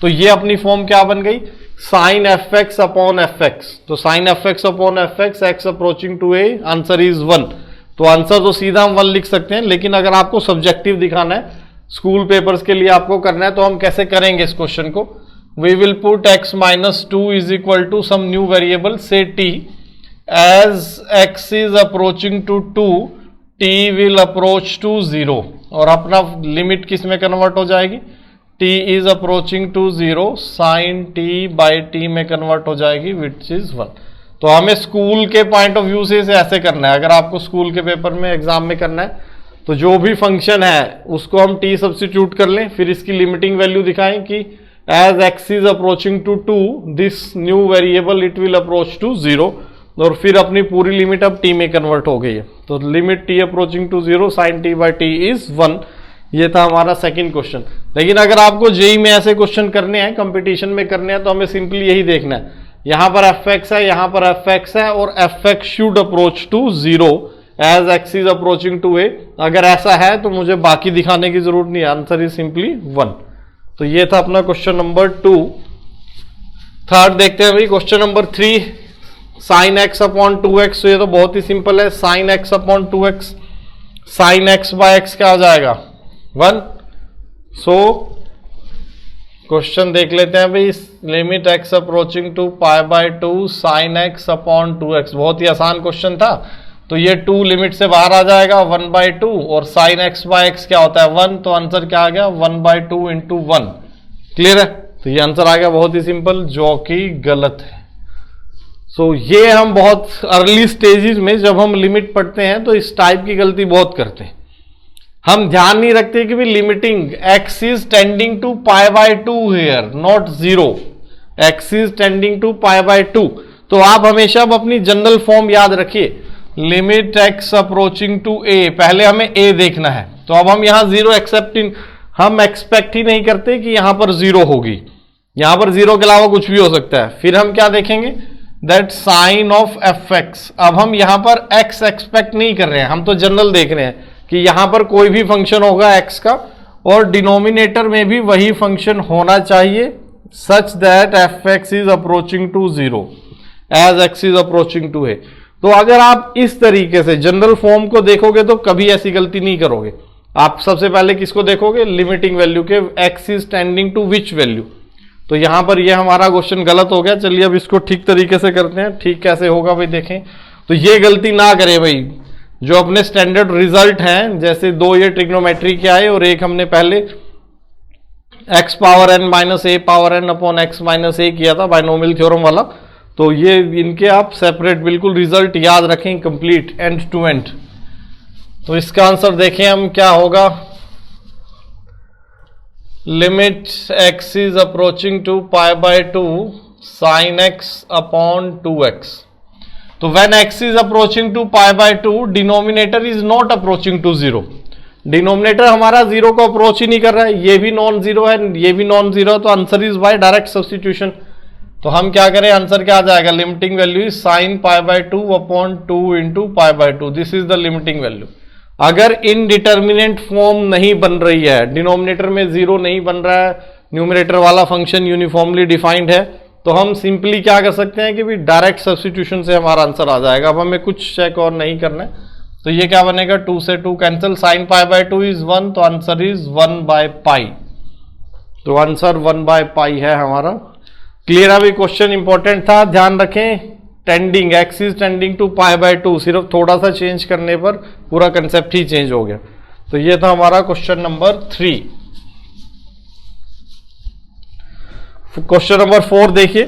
A: तो ये अपनी फॉर्म क्या बन गई, साइन fx अपॉन fx. तो sine fx upon fx, x approaching to a, answer is 1. तो आंसर तो सीधा हम 1 लिख सकते हैं, लेकिन अगर आपको सब्जेक्टिव दिखाना है, स्कूल पेपर्स के लिए आपको करना है, तो हम कैसे करेंगे इस क्वेश्चन को. We will put x minus 2 is equal to some new variable, say t. As x is approaching to 2, t will approach to 0. और अपना लिमिट किस में कन्वर्ट हो जाएगी, t is approaching to 0, sin t by t में convert हो जाएगी, which is 1. तो हमें स्कूल के पॉइंट ऑफ व्यू से इसे ऐसे करना है. अगर आपको स्कूल के पेपर में एग्जाम में करना है तो जो भी फंक्शन है उसको हम t सब्स्टिट्यूट कर लें, फिर इसकी लिमिटिंग वैल्यू दिखाएं कि as x is approaching to 2, this new variable it will approach to 0. और फिर अपनी पूरी लिमिट अब t में कन्वर्ट हो गई है. तो limit t approaching to 0 sin t by t is 1. ये था हमारा सेकंड क्वेश्चन. लेकिन अगर आपको जेई में ऐसे क्वेश्चन करने हैं, कंपटीशन में करने हैं, तो हमें सिंपली यही देखना है. यहाँ पर fx है, यहाँ पर fx है और fx should approach to 0 as x is approaching to a. अगर ऐसा है तो मुझे बाकी दिखाने की जरूरत नहीं है, आंसर इज सिंपली 1. तो ये था अपना क्वेश्चन नंबर 2. थर्ड देखते हैं भाई, question number 3. Sine x upon 2x, तो ये तो बहुत ही सिंपल है, sine x upon 2x, sine x by x क्या आ जाएगा 1। सो क्वेश्चन देख लेते हैं भाई, limit x approaching to pi by 2 sine x upon 2x, बहुत ही आसान क्वेश्चन था। तो ये 2 लिमिट से बाहर आ जाएगा 1/2 और साइन एक्स बाय एक्स क्या होता है 1, तो आंसर क्या आ गया 1/2 इंटू 1। क्लियर है, तो ये आंसर आ गया बहुत ही सिंपल, जो कि गलत है। सो ये हम बहुत अर्ली स्टेजेस में जब हम लिमिट पढ़ते हैं तो इस टाइप की गलती बहुत करते हैं। हम ध्यान नहीं रखते कि भी limiting x is tending to pi by 2 here, not 0, x is tending to pi by 2। तो आप हमेशा अपनी जनरल फॉर्म याद रखिए, limit x approaching to a, पहले हमें a देखना है। तो अब हम यहां 0 हम एक्सपेक्ट ही नहीं करते कि यहां पर 0 होगी, यहां पर 0 के अलावा कुछ भी हो सकता है। फिर हम क्या देखेंगे, दैट साइन ऑफ fx। अब हम यहां पर x एक्सपेक्ट नहीं कर रहे हैं, हम तो जनरल देख रहे हैं कि यहां पर कोई भी फंक्शन होगा x का और डिनोमिनेटर में भी वही फंक्शन होना चाहिए, such that fx is approaching to 0 as x is approaching to a। तो अगर आप इस तरीके से जनरल फॉर्म को देखोगे तो कभी ऐसी गलती नहीं करोगे। आप सबसे पहले किसको देखोगे, लिमिटिंग वैल्यू के, x is tending to which value. तो यहां पर ये हमारा क्वेश्चन गलत हो गया। चलिए अब इसको ठीक तरीके से करते हैं। ठीक कैसे होगा भाई देखें, तो ये गलती ना करें भाई, जो अपने स्टैंडर्ड रिजल्ट हैं, जैसे 2 ये ट्रिग्नोमेट्री के आए और एक हमने पहले x power n minus a power n upon x minus a किया था बाइनोमियल थ्योरम वाला। तो ये इनके आप सेपरेट बिल्कुल रिजल्ट याद रखें, कंप्लीट एंड टू एंड। तो इसका आंसर देखें हम क्या होगा, limit x is approaching to pi by 2 sine x upon 2x। तो when x is approaching to pi by 2 denominator is not approaching to 0, denominator हमारा 0 को अप्रोच ही नहीं कर रहा है, ये भी नॉन जीरो है, ये भी नॉन जीरो है, तो answer is by direct substitution. तो हम क्या करें, आंसर क्या आ जाएगा, limiting value is sine pi by 2 upon 2 into pi by 2, this is the limiting value. अगर इनडिटर्मिनेंट फॉर्म नहीं बन रही है, डिनोमिनेटर में 0 नहीं बन रहा है, न्यूमरेटर वाला फंक्शन यूनिफॉर्मली डिफाइंड है, तो हम सिंपली क्या कर सकते हैं कि भी डायरेक्ट सब्स्टिट्यूशन से हमारा आंसर आ जाएगा। अब हमें कुछ चेक और नहीं करना है। तो ये क्या बनेगा, 2 से 2 cancel, sine pi by 2 is 1, तो आंसर इज 1/π। तो आंसर 1/π है हमारा। क्लियर, अभी क्वेश्चन इंपॉर्टेंट था, ध्यान रखें, tending, x is tending to pi by 2, सिर्फ थोड़ा सा चेंज करने पर पूरा कंसेप्ट ही चेंज हो गया। तो ये था हमारा क्वेश्चन नंबर 3। क्वेश्चन नंबर 4 देखिए,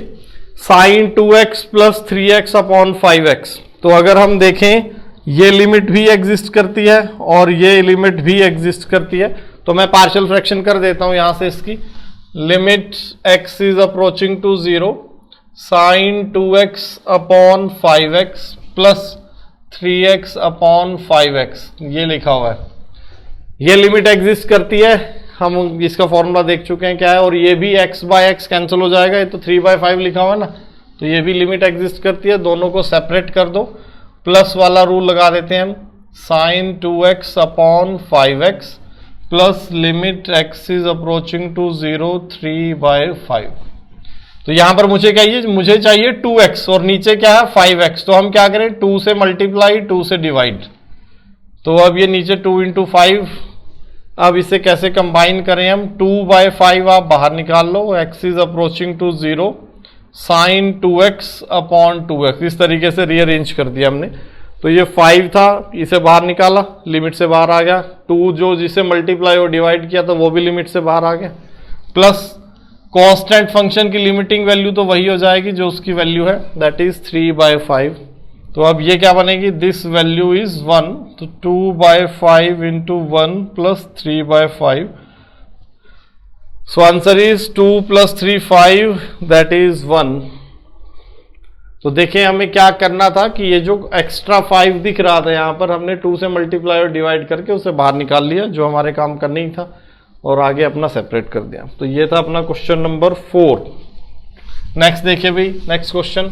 A: sign 2x plus 3x upon 5x। तो अगर हम देखें, ये लिमिट भी एग्जिस्ट करती है और ये लिमिट भी एग्जिस्ट करती है। तो मैं पार्शियल फ्रैक्शन कर देता हूं यहां से इसकी, limit x is approaching to 0 sine 2x upon 5x plus 3x upon 5x, ये लिखा हुआ है। ये लिमिट एग्जिस्ट करती है, हम इसका फॉर्मूला देख चुके हैं क्या है, और ये भी x बाय एक्स कैंसिल हो जाएगा, ये तो 3/5 लिखा हुआ है ना, तो ये भी लिमिट एग्जिस्ट करती है। दोनों को सेपरेट कर दो, प्लस वाला रूल लगा देते हैं हम, sine 2x upon 5x plus limit x is approaching to 0 3/5। तो यहां पर मुझे चाहिए 2x और नीचे क्या है 5x। तो हम क्या करें, 2 से मल्टीप्लाई, 2 से डिवाइड। तो अब ये नीचे 2 इंटू 5, अब इसे कैसे कंबाइन करें हम, 2/5 आप बाहर निकाल लो, x is approaching to 0 sine 2x upon 2x, इस तरीके से रीअरेंज कर दिया हमने। तो ये 5 था, इसे बाहर निकाला, लिमिट से बाहर आ गया, 2 जो जिसे मल्टीप्लाई और डिवाइड किया था वो भी लिमिट से बाहर आ गया, प्लस कांस्टेंट फंक्शन की लिमिटिंग वैल्यू तो वही हो जाएगी जो उसकी वैल्यू है, दैट इज 3/5। तो अब ये क्या बनेगी, दिस वैल्यू इज 1, तो 2/5 into 1 plus 3/5। So answer is 2 + 3 5, that is 1। तो देखें हमें क्या करना था कि ये जो एक्स्ट्रा 5 दिख रहा था यहाँ पर, हमने 2 से मल्टीप्लाई और डिवाइड करके उसे बाहर निकाल लिया, जो हमारे काम करना ही था, और आगे अपना सेपरेट कर दिया। तो ये था अपना क्वेश्चन नंबर 4। नेक्स्ट देखिए भाई, next question,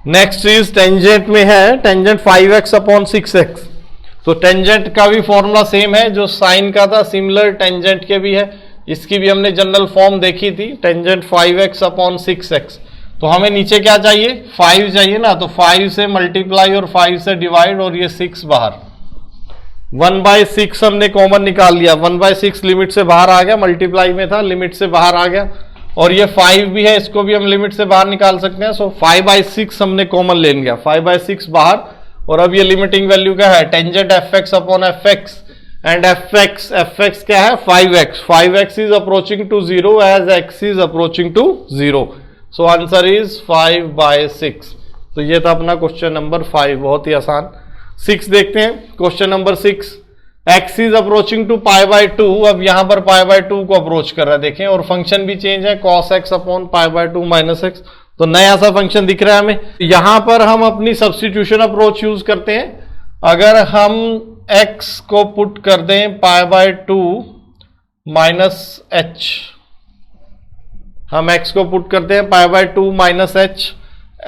A: next is tangent में है, टेंजेंट 5x अपॉन 6x। तो टेंजेंट का भी फॉर्मूला सेम है जो साइन का था, सिमिलर टेंजेंट के भी है, इसकी भी हमने जनरल फॉर्म देखी थी, टेंजेंट 5x अपॉन 6x। तो हमें नीचे क्या चाहिए, 5 चाहिए ना, तो 5 से मल्टीप्लाई और 5 से डिवाइड, और ये 6 बाहर, 1/6 हमने कॉमन निकाल लिया, 1/6 लिमिट से बाहर आ गया, मल्टीप्लाई में था लिमिट से बाहर आ गया, और ये 5 भी है, इसको भी हम लिमिट से बाहर निकाल सकते हैं। सो 5/6 हमने कॉमन ले लिया, 5/6 बाहर, और अब ये लिमिटिंग वैल्यू क्या है, tangent fx upon fx, and fx क्या है, 5x is approaching to 0 as x is approaching to 0, so answer is 5/6। तो ये था अपना क्वेश्चन नंबर 5, बहुत ही आसान। 6 देखते हैं, question number 6, x is approaching to π/2, अब यहां पर π/2 को अप्रोच कर रहा है, देखें, और फंक्शन भी चेंज है, cos x upon π/2 minus x, तो नया सा फंक्शन दिख रहा है हमें। यहां पर हम अपनी सब्स्टिट्यूशन अप्रोच यूज करते हैं, अगर हम x को पुट कर दें π/2 माइनस h, हम x को पुट करते हैं π/2 minus h,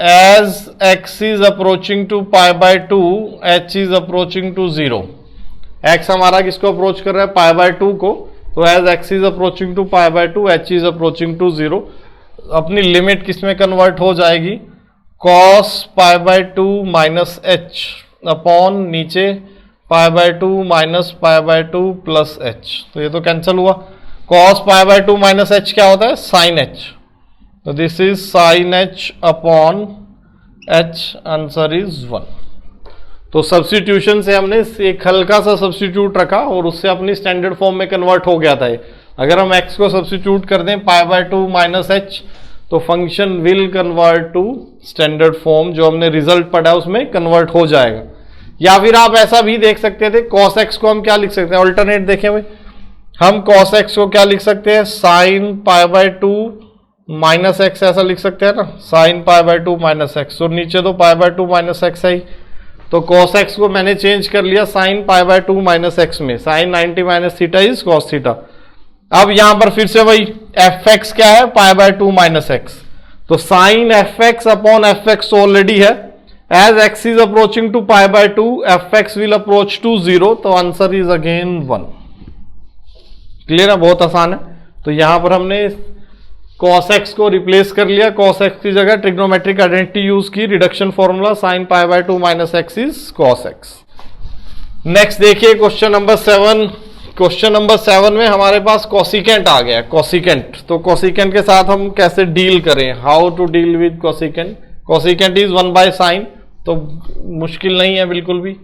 A: as x is approaching to π/2 h is approaching to 0, x हमारा किसको अप्रोच कर रहा है, π/2 को, तो as x is approaching to π/2 h is approaching to 0, अपनी लिमिट किस में कन्वर्ट हो जाएगी, cos π/2 माइनस h अपॉन नीचे π/2 माइनस π/2 प्लस h, तो ये तो कैंसिल हुआ, cos π/2 माइनस h क्या होता है, sin h, तो this is sin h upon h, answer is 1। तो सब्स्टिट्यूशन से हमने एक हल्का सा सब्स्टिट्यूट रखा और उससे अपनी स्टैंडर्ड फॉर्म में कन्वर्ट हो गया था ये। अगर हम x को सब्स्टिट्यूट कर दें π/2 माइनस h, तो function will convert to standard form, जो हमने रिजल्ट पढ़ा उसमें कन्वर्ट हो जाएगा। या फिर आप ऐसा भी देख सकते थे, cos x को हम क्या लिख सकते हैं, अल्टरनेट देखें भाई, हम cos x को क्या लिख सकते हैं, sin π/2 माइनस x, ऐसा लिख सकते हैं ना, sin π/2 माइनस x, और नीचे तो π/2 माइनस x है ही, तो cos x को मैंने चेंज कर लिया sin π/2 माइनस x में, sin 90 minus theta is cos theta. अब यहां पर फिर से वही fx क्या है, π/2 माइनस x, तो sin fx upon fx already है, as x is approaching to π/2 fx will approach to 0, तो आंसर इज अगेन 1। क्लियर है, बहुत आसान है। तो यहां पर हमने cos x को रिप्लेस कर लिया, cos x की जगह ट्रिग्नोमेट्रिक आइडेंटिटी यूज की, reduction formula sin π/2 minus x is cos x। Next देखिए क्वेश्चन नंबर 7। क्वेश्चन नंबर 7 में हमारे पास कोसिकेंट आ गया, कोसिकेंट। तो कोसिकेंट के साथ हम कैसे डील करें, how to deal with cosecant. Cosecant is 1/sin, तो मुश्किल नहीं है बिल्कुल भी,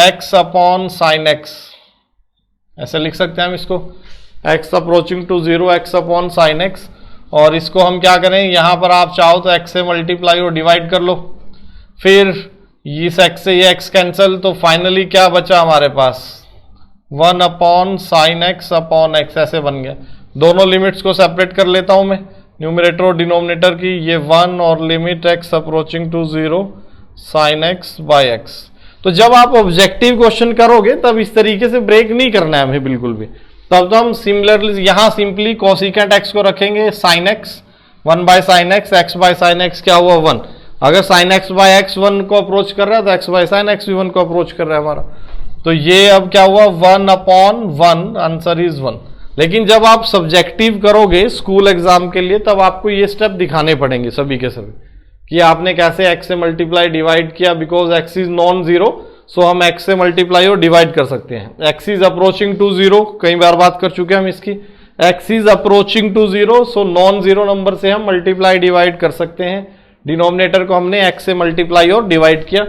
A: x अपॉन साइन x, ऐसे लिख सकते हैं हम इसको, x approaching to 0 x upon sine x, और इसको हम क्या करें, यहां पर आप चाहो तो x से मल्टीप्लाई और डिवाइड कर लो, फिर इस x से ये x कैंसिल, तो फाइनली क्या बचा हमारे पास, 1 upon sine x upon x, ऐसे बन गया। दोनों लिमिट्स को सेपरेट कर लेता हूं मैं, न्यूमरेटर और डिनोमिनेटर की, ये 1 और limit x approaching to 0 sine x by x। तो जब आप ऑब्जेक्टिव क्वेश्चन करोगे तब इस तरीके से ब्रेक नहीं करना है हमें बिल्कुल भी, तब तो हम सिमिलरली यहां सिंपली कोसिकेंट x को रखेंगे sin x, 1/sin x, x by sin x क्या हुआ 1, अगर sin x बाय x 1 को अप्रोच कर रहा है तो x बाय sin x भी 1 को अप्रोच कर रहा है हमारा, तो ये अब क्या हुआ 1 अपॉन 1, आंसर इज 1। लेकिन जब आप सब्जेक्टिव करोगे स्कूल एग्जाम के लिए तब आपको ये स्टेप दिखाने पड़ेंगे सभी के सभी, कि आपने कैसे x से मल्टीप्लाई डिवाइड किया, because x is non zero, so हम x से मल्टीप्लाई और डिवाइड कर सकते हैं। x इज अप्रोचिंग टू 0, कई बार बात कर चुके हैं हम इसकी, x is approaching to 0, so non zero number से हम मल्टीप्लाई डिवाइड कर सकते हैं। डिनोमिनेटर को हमने x से मल्टीप्लाई और डिवाइड किया,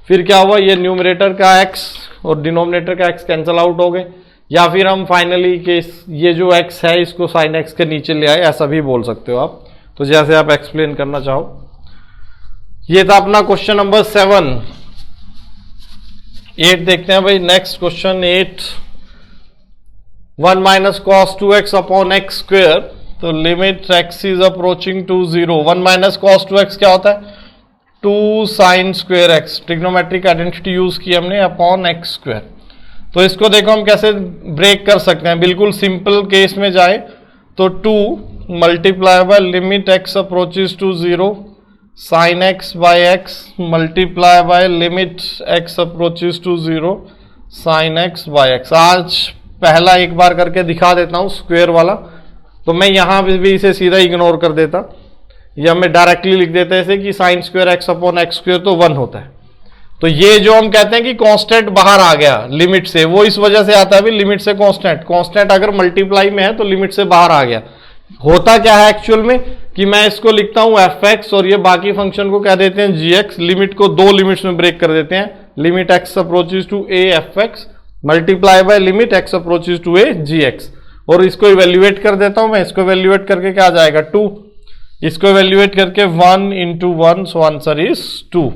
A: फिर क्या हुआ, ये न्यूमरेटर का x और डिनोमिनेटर का x कैंसिल आउट हो गए, या फिर हम फाइनली के ये जो x है इसको sin x के नीचे ले आए, ऐसा भी बोल सकते हो आप, तो जैसे आप एक्सप्लेन करना चाहो। ये था अपना क्वेश्चन नंबर 7। 8 देखते हैं भाई, next question 8, 1 minus cos 2x upon x square, तो limit x is approaching to 0, 1 minus cos 2x क्या होता है, 2 sine square x, trigonometric identity use की हमने, अपॉन एक्स स्क्वेयर। तो इसको देखो हम कैसे ब्रेक कर सकते हैं, बिल्कुल सिंपल केस में जाए तो 2 multiply by limit x approaches to 0 sine x by x multiply by limit x approaches to 0 sine x by x। आज पहला एक बार करके दिखा देता हूं स्क्वायर वाला, तो मैं यहां भी इसे सीधा इग्नोर कर देता, या मैं डायरेक्टली लिख देते हैं ऐसे कि sine square x upon x square तो 1 होता है। तो ये जो हम कहते हैं कि कांस्टेंट बाहर आ गया लिमिट से, वो इस वजह से आता है भी लिमिट से कांस्टेंट, कांस्टेंट अगर मल्टीप्लाई में है तो लिमिट से बाहर आ गया। होता क्या है एक्चुअल में कि मैं इसको लिखता हूं एफ एक्स और ये बाकी फंक्शन को कह देते हैं जी एक्स, लिमिट को दो लिमिट्स में ब्रेक कर देते हैं, limit x approaches to a f x multiply by limit x approaches to a g x, और इसको इवेल्युएट कर देता हूं मैं, इसको इवेल्युएट करके क्या आ जाएगा 2, इसको इवेल्युएट करके 1 into 1, सो आंसर इज 2।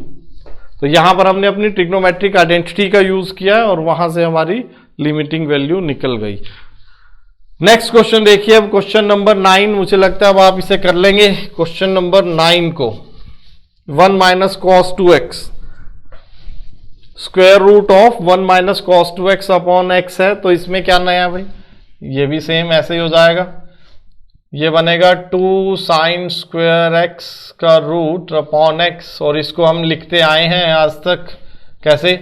A: तो यहां पर हमने अपनी ट्रिग्नोमेट्रिक आइडेंटिटी का यूज किया और वहां से हमारी लिमिटिंग वैल्यू निकल गई। नेक्स्ट क्वेश्चन देखिए, अब क्वेश्चन नंबर 9, मुझे लगता है अब आप इसे कर लेंगे। क्वेश्चन नंबर 9 को 1 minus cos 2x square root of 1 minus cos 2x upon x है, तो इसमें क्या नया भाई, ये भी सेम ऐसे ही हो जाएगा, ये बनेगा 2 साइन स्क्वायर एक्स का रूट अपॉन एक्स, और इसको हम लिखते आए हैं आज तक कैसे,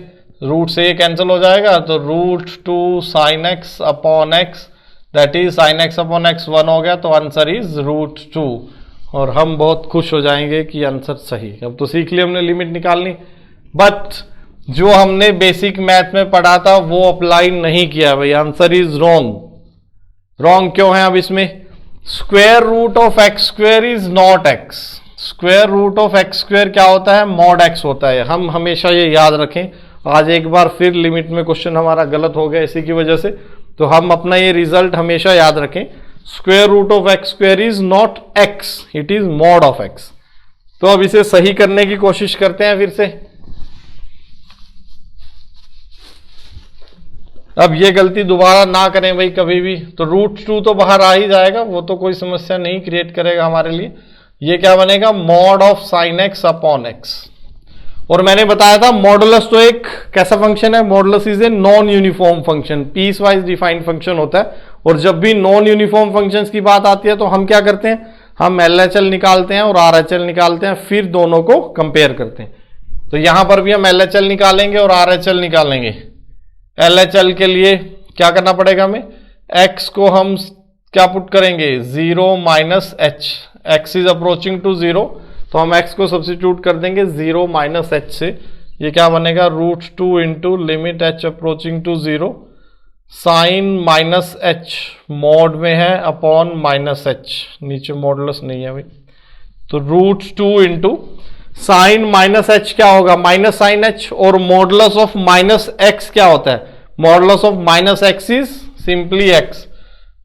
A: रूट से ये कैंसिल हो जाएगा तो root 2 sine x upon x, that is sine x upon x 1 हो गया, तो आंसर इज रूट 2, और हम बहुत खुश हो जाएंगे कि आंसर सही। अब तो सीख लिया हमने लिमिट निकालनी, बट जो हमने बेसिक मैथ में पढ़ा था वो अप्लाई नहीं किया भाई, आंसर इज रॉन्ग। रॉन्ग क्यों है अब इसमें, square root of x square is not x, square root of x square क्या होता है, मॉड एक्स होता है, हम हमेशा ये याद रखें। आज एक बार फिर लिमिट में क्वेश्चन हमारा गलत हो गया इसी की वजह से, तो हम अपना ये रिजल्ट हमेशा याद रखें, square root of x square is not x, it is mod of x. तो अब इसे सही करने की कोशिश करते हैं फिर से। अब ये गलती दोबारा ना करें भाई कभी भी, तो रूट 2 तो बाहर आ ही जाएगा, वो तो कोई समस्या नहीं क्रिएट करेगा हमारे लिए। ये क्या बनेगा, mod of sine x upon x, और मैंने बताया था मॉडुलस तो एक कैसा फंक्शन है, modulus is a non uniform function, piecewise defined function होता है, और जब भी नॉन यूनिफॉर्म फंक्शंस की बात आती है तो हम क्या करते हैं, हम LHL निकालते हैं और RHL निकालते हैं, फिर दोनों को कंपेयर करते हैं। तो यहां पर भी हम LHL निकालेंगे और RHL निकालेंगे। LHL के लिए क्या करना पड़ेगा हमें, x को हम क्या पुट करेंगे, 0 minus h, x is approaching to 0, तो हम x को सब्सिट्यूट कर देंगे 0 माइनस एच से, ये क्या बनेगा root 2 into limit h approaching to 0 sine minus h mod में है अपॉन माइनस एच, नीचे मॉडुलस नहीं है भाई, तो root 2 into sine minus h क्या होगा, माइनस साइन एच, और मॉडुलस ऑफ माइनस एक्स क्या होता है, modulus of minus x is simply x,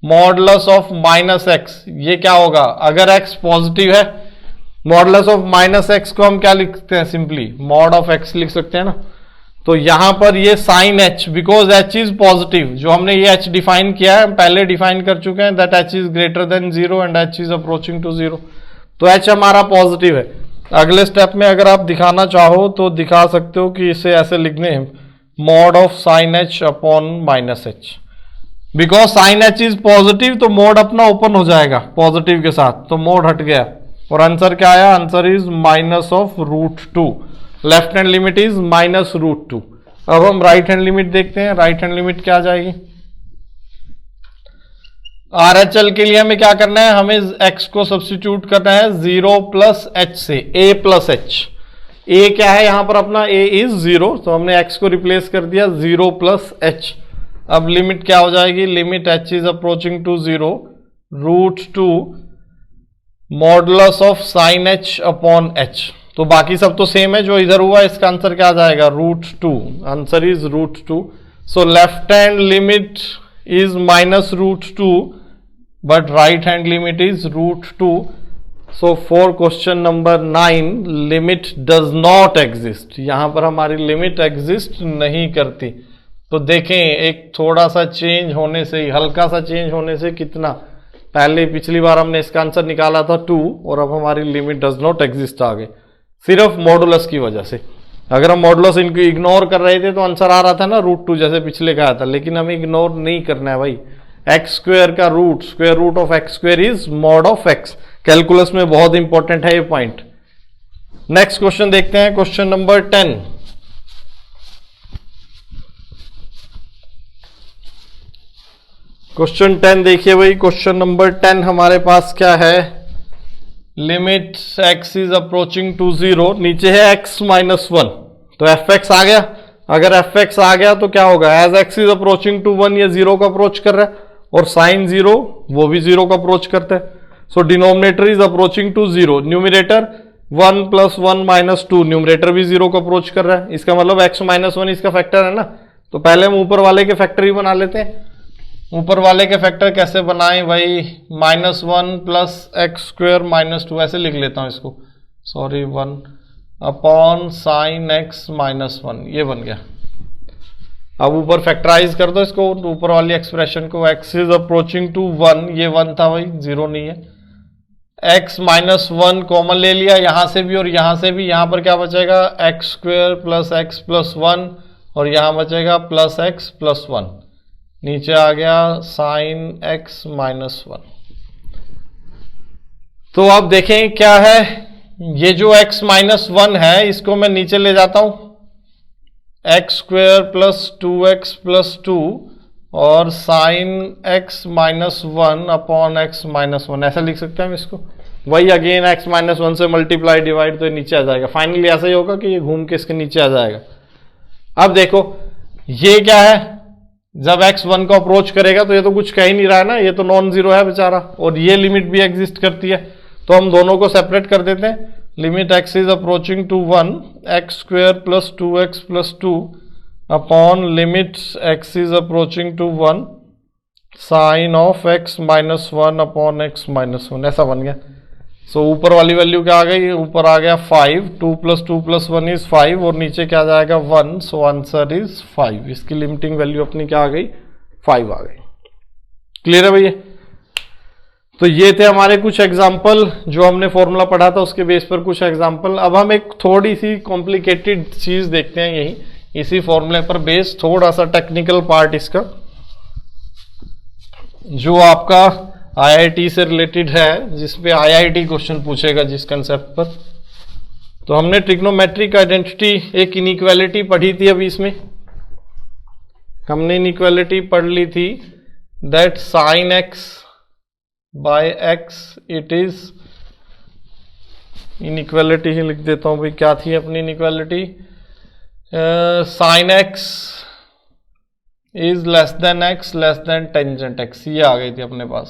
A: modulus of minus x ये क्या होगा, अगर एक्स पॉजिटिव है, मॉडुलस ऑफ माइनस एक्स को हम क्या लिखते हैं, सिंपली मॉड ऑफ एक्स लिख सकते हैं ना। तो यहां पर ये sine h, because h is positive, जो हमने ये एच डिफाइन किया है, हम पहले डिफाइन कर चुके हैं, that h is greater than 0 and h is approaching to 0, तो एच हमारा पॉजिटिव है। अगले स्टेप में अगर आप दिखाना चाहो तो दिखा सकते हो कि इसे ऐसे लिखने हैं, mod of sine H upon minus h, because sine h is positive तो मोड अपना ओपन हो जाएगा पॉजिटिव के साथ, तो मोड हट गया, और आंसर क्या आया, answer is minus of root 2, left hand limit is minus root 2। अब हम राइट हैंड लिमिट देखते हैं, राइट हैंड लिमिट क्या आ जाएगी, RHL के लिए हमें क्या करना है, हमें x को सब्स्टिट्यूट करना है 0 प्लस एच से, a प्लस एच, a क्या है यहां पर अपना, a इज 0, तो हमने x को रिप्लेस कर दिया 0 प्लस एच। अब लिमिट क्या हो जाएगी, limit h is approaching to 0 root 2 modulus of sine h upon h, तो बाकी सब तो सेम है, जो इधर हुआ इसका आंसर क्या आ जाएगा, root 2, answer is root 2। So left hand limit is minus root 2 but right hand limit is root 2. So for question number 9 limit does not exist, यहां पर हमारी लिमिट एग्जिस्ट नहीं करती। तो देखें एक थोड़ा सा चेंज होने से ही, हल्का सा चेंज होने से कितना, पहले पिछली बार हमने इसका आंसर निकाला था 2 और अब हमारी लिमिट डज नॉट एग्जिस्ट आ गई, सिर्फ मॉडुलस की वजह से। अगर हम मॉडुलस इनको इग्नोर कर रहे थे तो आंसर आ रहा था ना रूट 2 जैसे पिछले कहा था, लेकिन हमें इग्नोर नहीं करना है भाई, एक्स स्क्वायर का root, square root of x square is mod of x, calculus में बहुत इंपॉर्टेंट है ये पॉइंट। नेक्स्ट क्वेश्चन देखते हैं, क्वेश्चन नंबर 10। क्वेश्चन 10 देखिए भाई, क्वेश्चन नंबर 10 हमारे पास क्या है, limit x is approaching to 0, नीचे है x माइनस 1, तो fx आ गया। अगर fx आ गया तो क्या होगा, as x is approaching to 1 ये 0 को अप्रोच कर रहा है, और साइन 0 वो भी 0 को अप्रोच करता है। So denominator is approaching to 0, numerator 1 plus 1 minus 2, numerator भी 0 को अप्रोच कर रहा है। इसका मतलब x माइनस 1 इसका फैक्टर है ना, तो पहले हम ऊपर वाले के फैक्टर ही बना लेते हैं। ऊपर वाले के फैक्टर कैसे बनाएं भाई, -1 प्लस एक्स स्क्वायर माइनस 2, ऐसे लिख लेता हूं इसको, sorry 1 upon sine x minus 1, ये बन गया। अब ऊपर फैक्टराइज कर दो इसको, ऊपर वाली एक्सप्रेशन को, x इज अप्रोचिंग टू 1, ये 1 था भाई, 0 नहीं है। x माइनस 1 कॉमन ले लिया यहां से भी और यहां से भी, यहां पर क्या बचेगा, x square plus x plus 1, और यहां बचेगा प्लस एक्स प्लस 1, नीचे आ गया साइन x माइनस 1। तो अब देखें क्या है, ये जो x माइनस 1 है इसको मैं नीचे ले जाता हूं, x square plus 2x plus 2 और sine x minus 1 upon x minus 1, ऐसा लिख सकते हैं हम इसको। वही अगेन x माइनस 1 से मल्टीप्लाई डिवाइड, तो नीचे आ जाएगा। फाइनली ऐसा ही होगा कि ये घूम के इसके नीचे आ जाएगा। अब देखो ये क्या है, जब x 1 को अप्रोच करेगा तो ये तो कुछ कह ही नहीं रहा है ना, ये तो नॉन जीरो है बेचारा, और ये लिमिट भी एग्जिस्ट करती है, तो हम दोनों को सेपरेट कर देते हैं। Limit x is approaching to 1, x square plus 2x plus 2 upon limit x is approaching to 1 sine of x minus 1 upon x minus 1, ऐसा बन गया। सो ऊपर वाली वैल्यू क्या आ गई, ऊपर आ गया 5, 2 प्लस 1 इज 5, और नीचे क्या जाएगा 1, सो आंसर इज 5। इसकी लिमिटिंग वैल्यू अपनी क्या आ गई, 5 आ गई। क्लियर है भैया? तो ये थे हमारे कुछ एग्जाम्पल, जो हमने फॉर्मूला पढ़ा था उसके बेस पर कुछ एग्जाम्पल। अब हम एक थोड़ी सी कॉम्प्लिकेटेड चीज देखते हैं, यही इसी फॉर्मूले पर बेस, थोड़ा सा टेक्निकल पार्ट इसका, जो आपका IIT से रिलेटेड है, जिसपे IIT क्वेश्चन पूछेगा जिस कंसेप्ट पर। तो हमने ट्रिग्नोमेट्रिक आइडेंटिटी, एक इनइक्वालिटी पढ़ी थी अभी इसमें, हमने इनइक्वालिटी पढ़ ली थी, that sine x by x it is, inequality ही लिख देता हूं भाई, क्या थी अपनी inequality, sine x is less than x less than tangent x, ये आ गई थी अपने पास।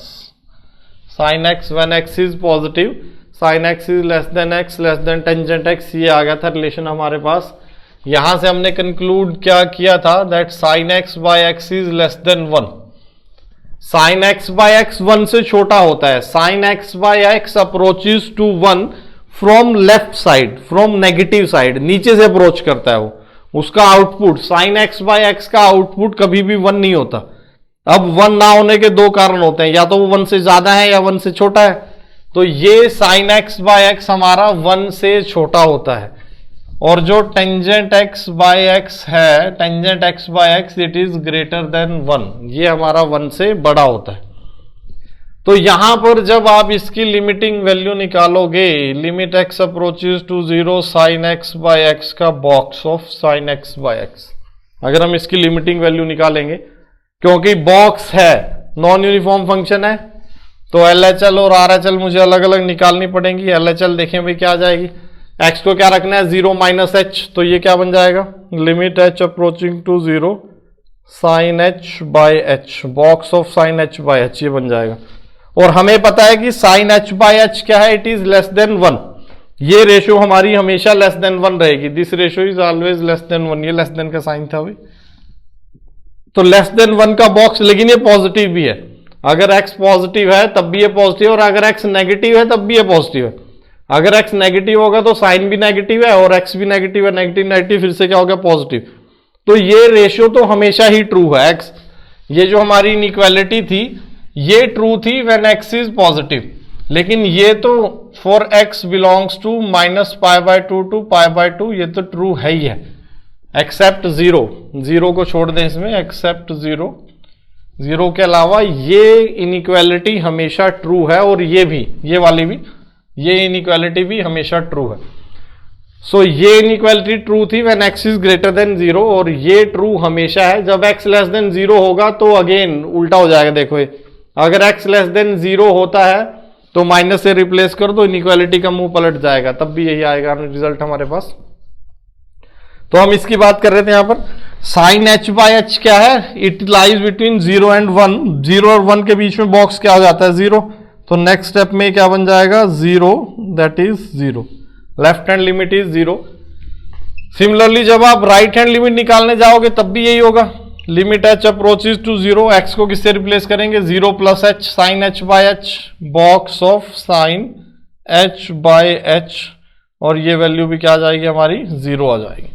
A: Sine x when x is positive, sine x is less than x less than tangent x, ये आ गया था रिलेशन हमारे पास। यहां से हमने कंक्लूड क्या किया था, that sine x by x is less than 1। Sine x by x 1 से छोटा होता है। Sine x by x approaches to 1 from left side, from negative side, नीचे से अप्रोच करता है वो। उसका output, sine x by x का आउटपुट कभी भी 1 नहीं होता। अब 1 ना होने के दो कारण होते हैं, या तो वो 1 से ज्यादा है या 1 से छोटा है। तो ये साइन x बाय x हमारा 1 से छोटा होता है, और जो टेंजेंट x बाय x है, tangent x by x it is greater than 1, ये हमारा 1 से बड़ा होता है। तो यहां पर जब आप इसकी लिमिटिंग वैल्यू निकालोगे, limit x approaches to 0 sine x by x का box of sine x by x, अगर हम इसकी लिमिटिंग वैल्यू निकालेंगे, क्योंकि बॉक्स है, नॉन यूनिफॉर्म फंक्शन है, तो LHL और RHL मुझे अलग अलग निकालनी पड़ेंगी। LHL देखें भाई क्या आ जाएगी, x को क्या रखना है 0 माइनस h, तो ये क्या बन जाएगा, limit h approaching to 0 sine h by h, box of sine h by h, ये बन जाएगा। और हमें पता है कि साइन h बाय h क्या है, इट इज लेस देन 1, ये रेशियो हमारी हमेशा लेस देन 1 रहेगी, this ratio is always less than 1, ये लेस देन का साइन था भाई, तो लेस देन 1 का बॉक्स, लेकिन ये पॉजिटिव भी है। अगर x पॉजिटिव है तब भी ये पॉजिटिव, और अगर x नेगेटिव है तब भी ये पॉजिटिव है। अगर x नेगेटिव होगा तो साइन भी नेगेटिव है, और x भी नेगेटिव है, नेगेटिव नेगेटिव फिर से क्या हो गया, पॉजिटिव। तो ये रेशियो तो हमेशा ही ट्रू है x, ये जो हमारी इनइक्वालिटी थी ये ट्रू थी व्हेन x इज पॉजिटिव, लेकिन ये तो for x belongs to -π/2 to π/2, ये तो ट्रू है ही है, एक्सेप्ट 0, 0 को छोड़ दें इसमें, एक्सेप्ट 0, 0 के अलावा ये इनइक्वालिटी हमेशा ट्रू है, और ये भी, ये वाली भी, ये इनइक्वालिटी भी हमेशा ट्रू है। सो ये इनइक्वालिटी ट्रू थी when x is greater than 0, और ये ट्रू हमेशा है। जब x लेस देन 0 होगा तो अगेन उल्टा हो जाएगा, देखो ये, अगर x लेस देन 0 होता है तो माइनस से रिप्लेस कर दो, इनइक्वालिटी का मुंह पलट जाएगा, तब भी यही आएगा रिजल्ट हमारे पास। तो हम इसकी बात कर रहे थे यहां पर साइन एच बाय एच क्या है, इट लाइज बिटवीन 0 एंड 1, 0 और 1 के बीच में बॉक्स क्या हो जाता है 0, तो नेक्स्ट स्टेप में क्या बन जाएगा 0, that is 0, left hand limit is 0। Similarly जब आप राइट हैंड लिमिट निकालने जाओगे तब भी यही होगा, limit h approaches to 0, x को किससे रिप्लेस करेंगे 0 plus h sine h by h, box of sine h by h, और ये वैल्यू भी क्या आ जाएगी हमारी 0 आ जाएगी।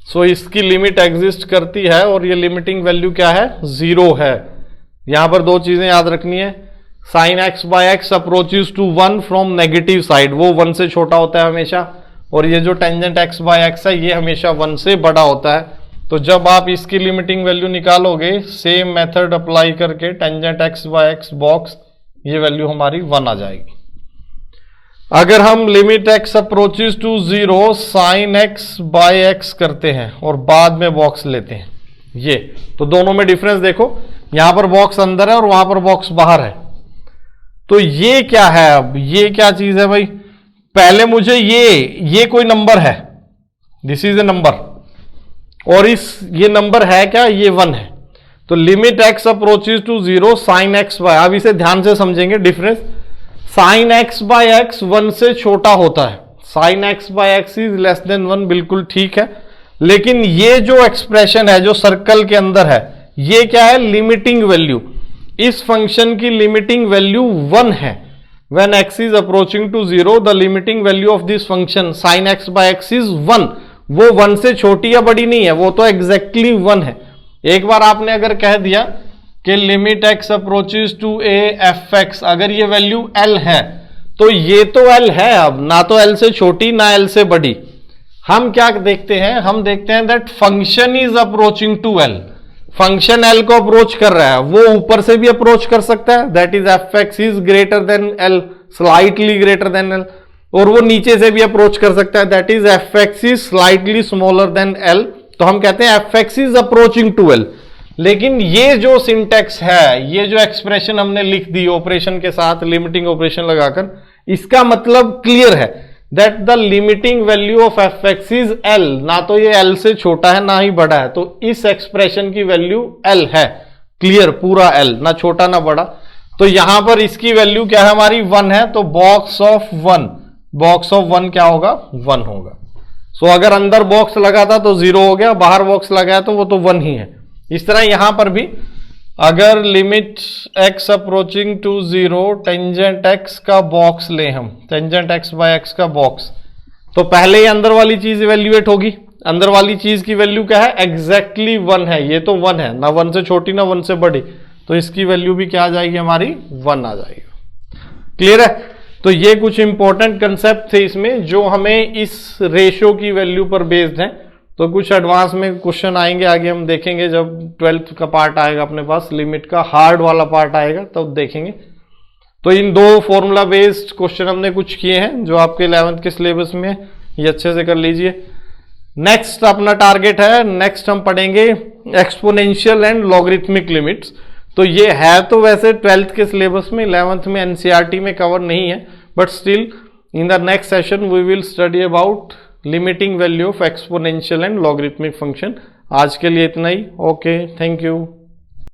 A: सो इसकी लिमिट एग्जिस्ट करती है और ये लिमिटिंग वैल्यू क्या है 0 है। यहां पर दो चीजें याद रखनी है, sine x by x approaches to 1 from negative side, वो 1 से छोटा होता है हमेशा, और ये जो टेंजेंट एक्स बाय एक्स है ये हमेशा 1 से बड़ा होता है। तो जब आप इसकी लिमिटिंग वैल्यू निकालोगे सेम मेथड अप्लाई करके tangent x by x box, ये वैल्यू हमारी 1 आ जाएगी। अगर हम limit x approaches to 0 sine x by x करते हैं और बाद में बॉक्स लेते हैं ये, तो दोनों में डिफरेंस देखो, यहां पर बॉक्स अंदर है और वहां पर बॉक्स बाहर है। तो ये क्या है, अब ये क्या चीज है भाई, पहले मुझे ये कोई नंबर है, दिस इज ए नंबर, और ये नंबर है क्या, ये 1 है। तो limit x approaches to 0 sine x by, अब इसे ध्यान से समझेंगे difference, sine x by x 1 से छोटा होता है, sine x by x is less than 1, बिल्कुल ठीक है। लेकिन ये जो एक्सप्रेशन है जो सर्कल के अंदर है, ये क्या है लिमिटिंग वैल्यू, इस फंक्शन की लिमिटिंग वैल्यू 1 है। When x is approaching to 0 the limiting value of this function sine x by x is 1, वो 1 से छोटी या बड़ी नहीं है, वो तो एग्जैक्टली 1 है। एक बार आपने अगर कह दिया कि limit x approaches to a f x, अगर ये वैल्यू l है तो ये तो l है, अब ना तो l से छोटी ना l से बड़ी। हम क्या देखते हैं, हम देखते हैं that function is approaching to l, function l को अप्रोच कर रहा है, वो ऊपर से भी अप्रोच कर सकता है, that is f x is greater then l, slightly greater than l, और वो नीचे से भी अप्रोच कर सकता है, that is f x is slightly smaller than l। तो हम कहते हैं f x is approaching to l। लेकिन ये जो सिंटेक्स है, ये जो एक्सप्रेशन हमने लिख दी ऑपरेशन के साथ, लिमिटिंग ऑपरेशन लगाकर, इसका मतलब क्लियर है that the limiting value of F x is l, ना तो ये l से छोटा है ना ही बड़ा है, तो इस एक्सप्रेशन की वैल्यू l है, क्लियर पूरा l, ना छोटा ना बड़ा। तो यहां पर इसकी वैल्यू क्या है हमारी 1 है, तो बॉक्स ऑफ 1, बॉक्स ऑफ 1 क्या होगा 1 होगा। सो अगर अंदर बॉक्स लगा था तो 0 हो गया, बाहर बॉक्स लगाया तो वो तो 1 ही है। इस तरह यहां पर भी अगर limit x approaching to 0 tangent x का बॉक्स ले हम, टेंजेंट x बाय x का बॉक्स, तो पहले ही अंदर वाली चीज इवेल्युएट होगी, अंदर वाली चीज की वैल्यू क्या है एग्जैक्टली 1 है, ये तो 1 है, ना 1 से छोटी ना 1 से बड़ी, तो इसकी वैल्यू भी क्या आ जाएगी हमारी 1 आ जाएगी। क्लियर है। तो ये कुछ इंपॉर्टेंट कंसेप्ट थे इसमें जो हमें इस रेशियो की वैल्यू पर बेस्ड है। तो कुछ एडवांस में क्वेश्चन आएंगे आगे, हम देखेंगे जब 12th का पार्ट आएगा अपने पास, लिमिट का हार्ड वाला पार्ट आएगा तब तो देखेंगे। तो इन दो फॉर्मूला बेस्ड क्वेश्चन हमने कुछ किए हैं जो आपके 11th के सिलेबस में, ये अच्छे से कर लीजिए। नेक्स्ट अपना टारगेट है, नेक्स्ट हम पढ़ेंगे एक्सपोनेंशियल एंड लॉगरिथमिक लिमिट्स। तो ये है तो वैसे 12th के सिलेबस में, 11th में एनसीईआरटी में कवर नहीं है, but still in the next session we will study about limiting value of exponential and logarithmic function. आज के लिए इतना ही, ओके, थैंक यू।